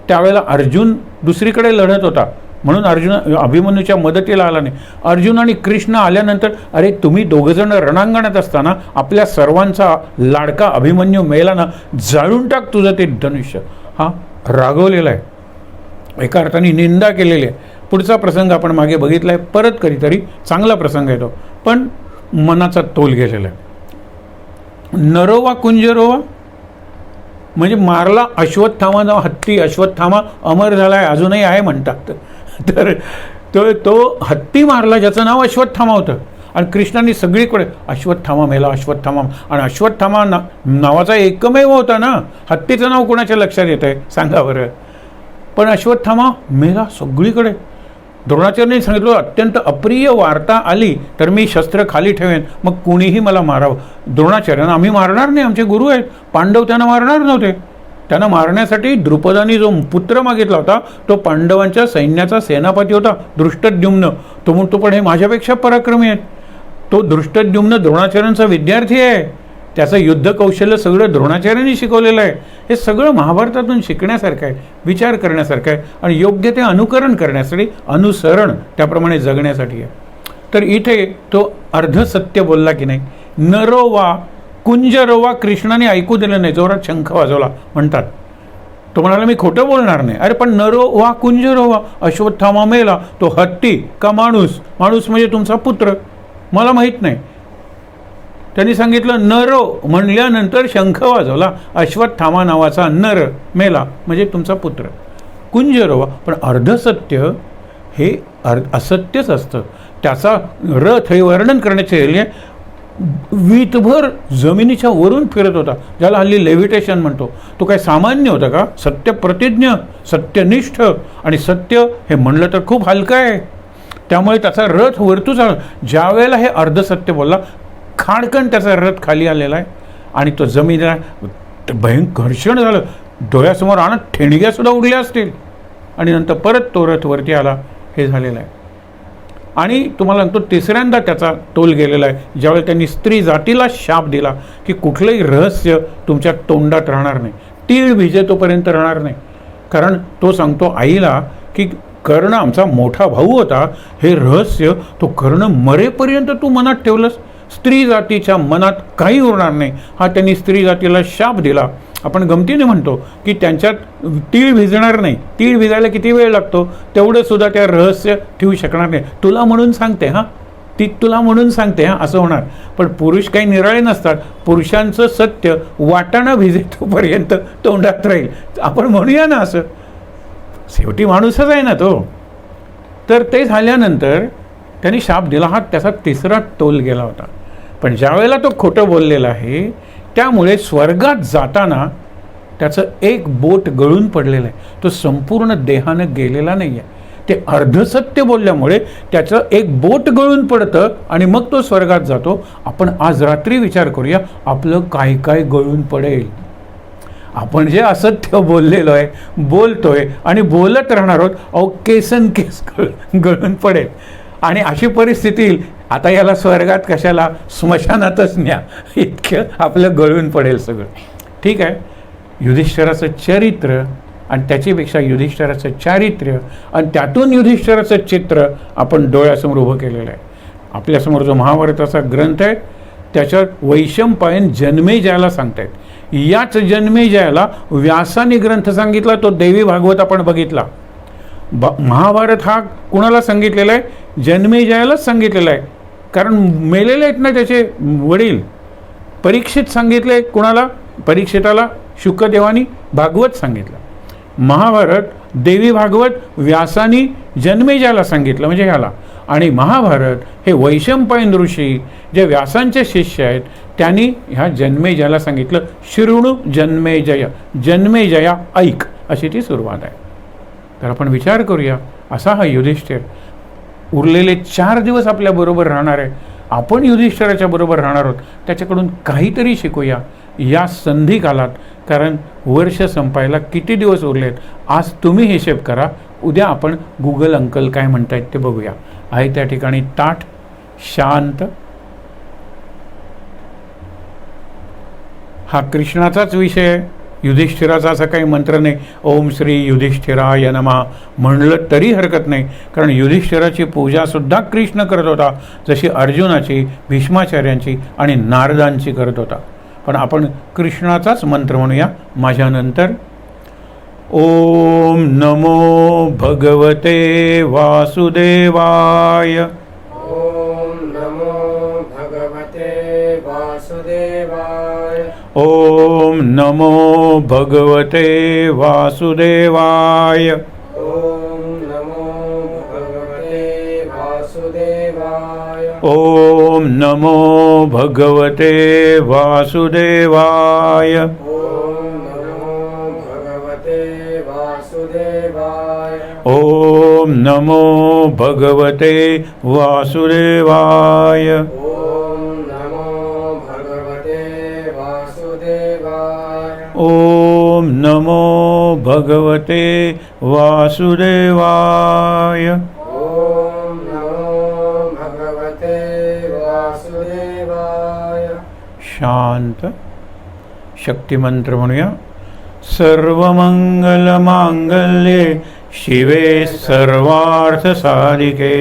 Speaker 1: त्यावेळेला अर्जुन दुसरीकडे लढत होता म्हणून अर्जुन अभिमन्यूच्या मदतीला आला नाही. अर्जुन आणि कृष्ण आल्यानंतर, अरे तुम्ही दोघंजण रणांगणात असताना आपल्या सर्वांचा लाडका अभिमन्यू मेला ना, जाळून टाक तुझं ते धनुष्य. हा रागवलेला आहे, एका अर्थाने निंदा केलेली आहे. पुढचा प्रसंग आपण मागे बघितला आहे, परत कधीतरी चांगला प्रसंग येतो, पण मनाचा तोल गेलेला आहे. नरोवा कुंजरोवा म्हणजे मारला अश्वत्थामा. जो हत्ती अश्वत्थामा अमर झाला आहे, अजूनही आहे म्हणतात. तर तो हत्ती मारला ज्याचं नाव अश्वत्थामा होतं, आणि कृष्णाने सगळीकडे अश्वत्थामा मेला, अश्वत्थामा. आणि अश्वत्थामा नावाचा एकमेव होता ना, हत्तीचं नाव कोणाच्या लक्षात येत आहे सांगा बरं. पण अश्वत्थामा मेला सगळीकडे. द्रोणाचार्यांनी सांगितलं, अत्यंत अप्रिय वार्ता आली तर मी शस्त्र खाली ठेवेन, मग कुणीही मला मारावं. द्रोणाचार्यांना आम्ही मारणार नाही, आमचे गुरु आहेत. पांडव त्यांना मारणार नव्हते. त्यांना मारण्यासाठी द्रुपदाने जो पुत्र मागितला होता तो पांडवांच्या सैन्याचा सेनापती होता, दृष्टद्युम्न. तो म्हणतो, पण हे माझ्यापेक्षा पराक्रमी आहेत. तो दृष्टद्युम्न द्रोणाचार्यांचा विद्यार्थी आहे. त्याचं युद्ध कौशल्य सगळं द्रोणाचार्यांनी शिकवलेलं आहे. हे सगळं महाभारतातून शिकण्यासारखं आहे, विचार करण्यासारखं आहे, आणि योग्य ते अनुकरण करण्यासाठी, अनुसरण त्याप्रमाणे जगण्यासाठी आहे. तर इथे तो अर्धसत्य बोलला की नाही. नरोवा कुंजरोवा कृष्णाने ऐकू दिलं नाही, जोरात शंख वाजवला म्हणतात. तो म्हणाला मी खोटं बोलणार नाही. अरे पण नरोवा कुंजरोवा, अश्वत्थामा मेला. तो हत्ती का माणूस? माणूस म्हणजे तुमचा पुत्र, मला माहीत नाही. त्यांनी सांगितलं नरो म्हणल्यानंतर शंख वाजवला. अश्वत्थामा नावाचा नर मेला म्हणजे तुमचा पुत्र. कुंजरोवा, पण अर्धसत्य हे असत्यच असतं. त्याचा रथ हे वर्णन करण्याचे लिए वीतभर जमिनीच्या वरून फिरत होता, ज्याला हल्ली लेव्हिटेशन म्हणतो. तो काय सामान्य होता का? सत्य प्रतिज्ञ, सत्यनिष्ठ, आणि सत्य हे म्हणलं तर खूप हलकं आहे. त्यामुळे त्याचा रथ वरतूच आला. ज्या वेळेला हे अर्धसत्य बोलला, खाडकन त्याचा रथ खाली आलेला आहे आणि तो जमिनीला भयंकर घर्षण झालं. डोळ्यासमोर आणत ठेणग्यासुद्धा उडल्या असतील, आणि नंतर परत तो रथ वरती आला. हे झालेलं आहे. आणि तुम्हाला सांगतो, तिसऱ्यांदा त्याचा तोल गेलेला आहे, ज्यावेळी त्यांनी स्त्री जातीला शाप दिला की कुठलंही रहस्य तुमच्या तोंडात राहणार नाही, तीळ भिजेतोपर्यंत राहणार नाही. कारण तो सांगतो आईला की कर्ण आमचा मोठा भाऊ होता, हे रहस्य तो कर्ण मरेपर्यंत तू मनात ठेवलंस, स्त्री जातीच्या मनात काही उरणार नाही. हा त्यांनी स्त्री जातीला शाप दिला. आपण गमतीने म्हणतो की त्यांच्यात तीळ भिजणार नाही. तीळ भिजायला किती वेळ लागतो तेवढं सुद्धा त्या रहस्य ठेवू शकणार नाही. तुला म्हणून सांगते हां, ती तुला म्हणून सांगते हां, असं होणार. पण पुरुष काही निराळे नसतात. पुरुषांचं सत्य वाटाणा भिजेतोपर्यंत तोंडात राहील. आपण म्हणूया ना असं, शेवटी माणूसच आहे ना तो. तर ते झाल्यानंतर त्यांनी शाप दिला. हा त्याचा तिसरा तोल गेला होता. पण ज्या वेळेला तो खोटं बोललेला आहे, त्यामुळे स्वर्गात जाताना त्याचं एक बोट गळून पडलेलं आहे. तो संपूर्ण देहानं गेलेला नाही आहे. ते अर्धसत्य बोलल्यामुळे त्याचं एक बोट गळून पडतं आणि मग तो स्वर्गात जातो. आपण आज रात्री विचार करूया, आपलं काय काय गळून पडेल. आपण जे असत्य बोललेलो आहे, बोलतोय आणि बोलत राहणार आहोत, अहो केसन केस गळून पडेल. आणि अशी परिस्थिती येईल, आता याला स्वर्गात कशाला, स्मशानातच न्या, इतकं आपलं गळून पडेल सगळं. ठीक आहे. युधिष्ठिराचं चरित्र आणि त्याच्यापेक्षा युधिष्ठिराचं चारित्र्य आणि त्यातून युधिष्ठिराचं चित्र आपण डोळ्यासमोर उभं केलेलं आहे. आपल्यासमोर जो महाभारताचा ग्रंथ आहे त्याच्यात वैशंपायन जन्मेजयाला सांगतायत. याच जन्मेजयाला व्यासाने ग्रंथ सांगितला, तो देवी भागवत आपण बघितला. महाभारत हा कुणाला सांगितलेला आहे? जन्मेजयालाच सांगितलेला आहे. कारण मेलेले आहेत ना त्याचे वडील. परीक्षित सांगितले कुणाला? परीक्षिताला शुकदेवानी भागवत सांगितलं. महाभारत देवी भागवत व्यासानी जन्मेजाला सांगितलं, म्हणजे ह्याला. आणि महाभारत हे वैशंपायन ऋषी जे व्यासांचे शिष्य आहेत त्यांनी ह्या जन्मेजयाला सांगितलं. शृणु जन्मेजय, जन्मेजया ऐक, अशी ती सुरुवात आहे. तर आपण विचार करूया, असा हा युधिष्ठिर उरलेले 4 दिवस आपल्याबरोबर राहणार आहे. आपण युधिष्ठिराच्या बरोबर राहणार आहोत, त्याच्याकडून काहीतरी शिकूया या संधी कालात. कारण वर्ष संपायला किती दिवस उरलेत आज तुम्ही हिशेब करा. उद्या आपण गुगल अंकल काय म्हणतायत ते बघूया. आहे त्या ठिकाणी ताठ, शांत. हा कृष्णाचाच विषय आहे, युधिष्ठिराचा असा काही मंत्र नाही. ओम श्री युधिष्ठिराय नमः म्हणलं तरी हरकत नाही, कारण युधिष्ठिराची पूजासुद्धा कृष्ण करत होता, जशी अर्जुनाची, भीष्माचार्यांची आणि नारदांची करत होता. पण आपण कृष्णाचाच मंत्र म्हणूया माझ्यानंतर. ओम नमो भगवते वासुदेवाय.
Speaker 2: ओम नमो भगवते वासुदेवाय.
Speaker 1: ओम नमो भगवते वासुदेवाय.
Speaker 2: ओम नमो भगवते वासुदेवाय.
Speaker 1: ओम नमो भगवते वासुदेवाय.
Speaker 2: ओम नमो भगवते वासुदेवाय.
Speaker 1: ओम नमो भगवते वासुदेवाय.
Speaker 2: ओम नमो भगवते वासुदेवाय.
Speaker 1: शांत. शक्तिमंत्र म्हणूया. सर्वमंगलमांगल्ये शिवे सर्वार्थसाधिके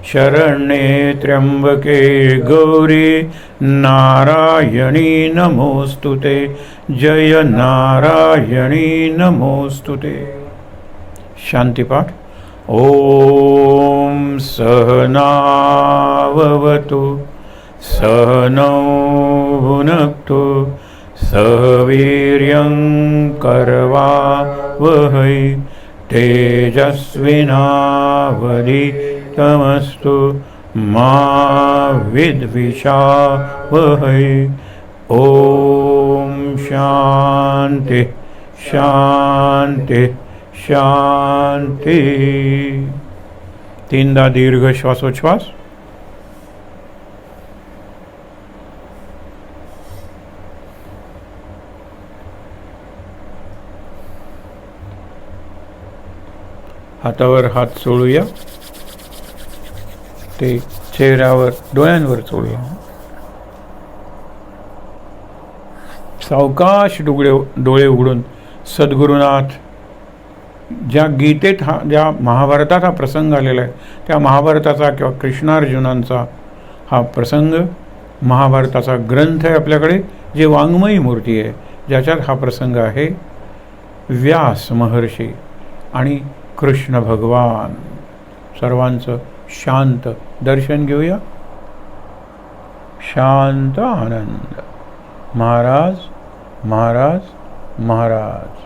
Speaker 1: शरण्ये त्र्यंबके गौरी नारायणी नमोस्तुते. जय नारायणी नमोस्तुते. शांतिपाठ. ओम सहनाववतु सहनौ भुनक्तु सह वीर्यं करवावहै तेजस्विनावधीतमस्तु मा विद्विषावहै. ओम शांति शांति शांति. 3दा दीर्घ श्वासोच्छ्वास. हातावर हात चोळूया, ते चेहऱ्यावर, डोळ्यांवर चोळूया. सावकाश डोळे उघडून सद्गुरुनाथ, ज्या गीतेत ज्या महाभारतात हा प्रसंग आलेला आहे त्या महाभारताचा किंवा कृष्णार्जुनांचा हा प्रसंग, महाभारताचा ग्रंथ आहे आपल्याकडे, जे वाङ्मयी मूर्ती आहे ज्याच्यात हा प्रसंग आहे. व्यास महर्षी आणि कृष्ण भगवान सर्वांचं शांत दर्शन घेऊया. शांत आनंद. महाराज महाराज महाराज.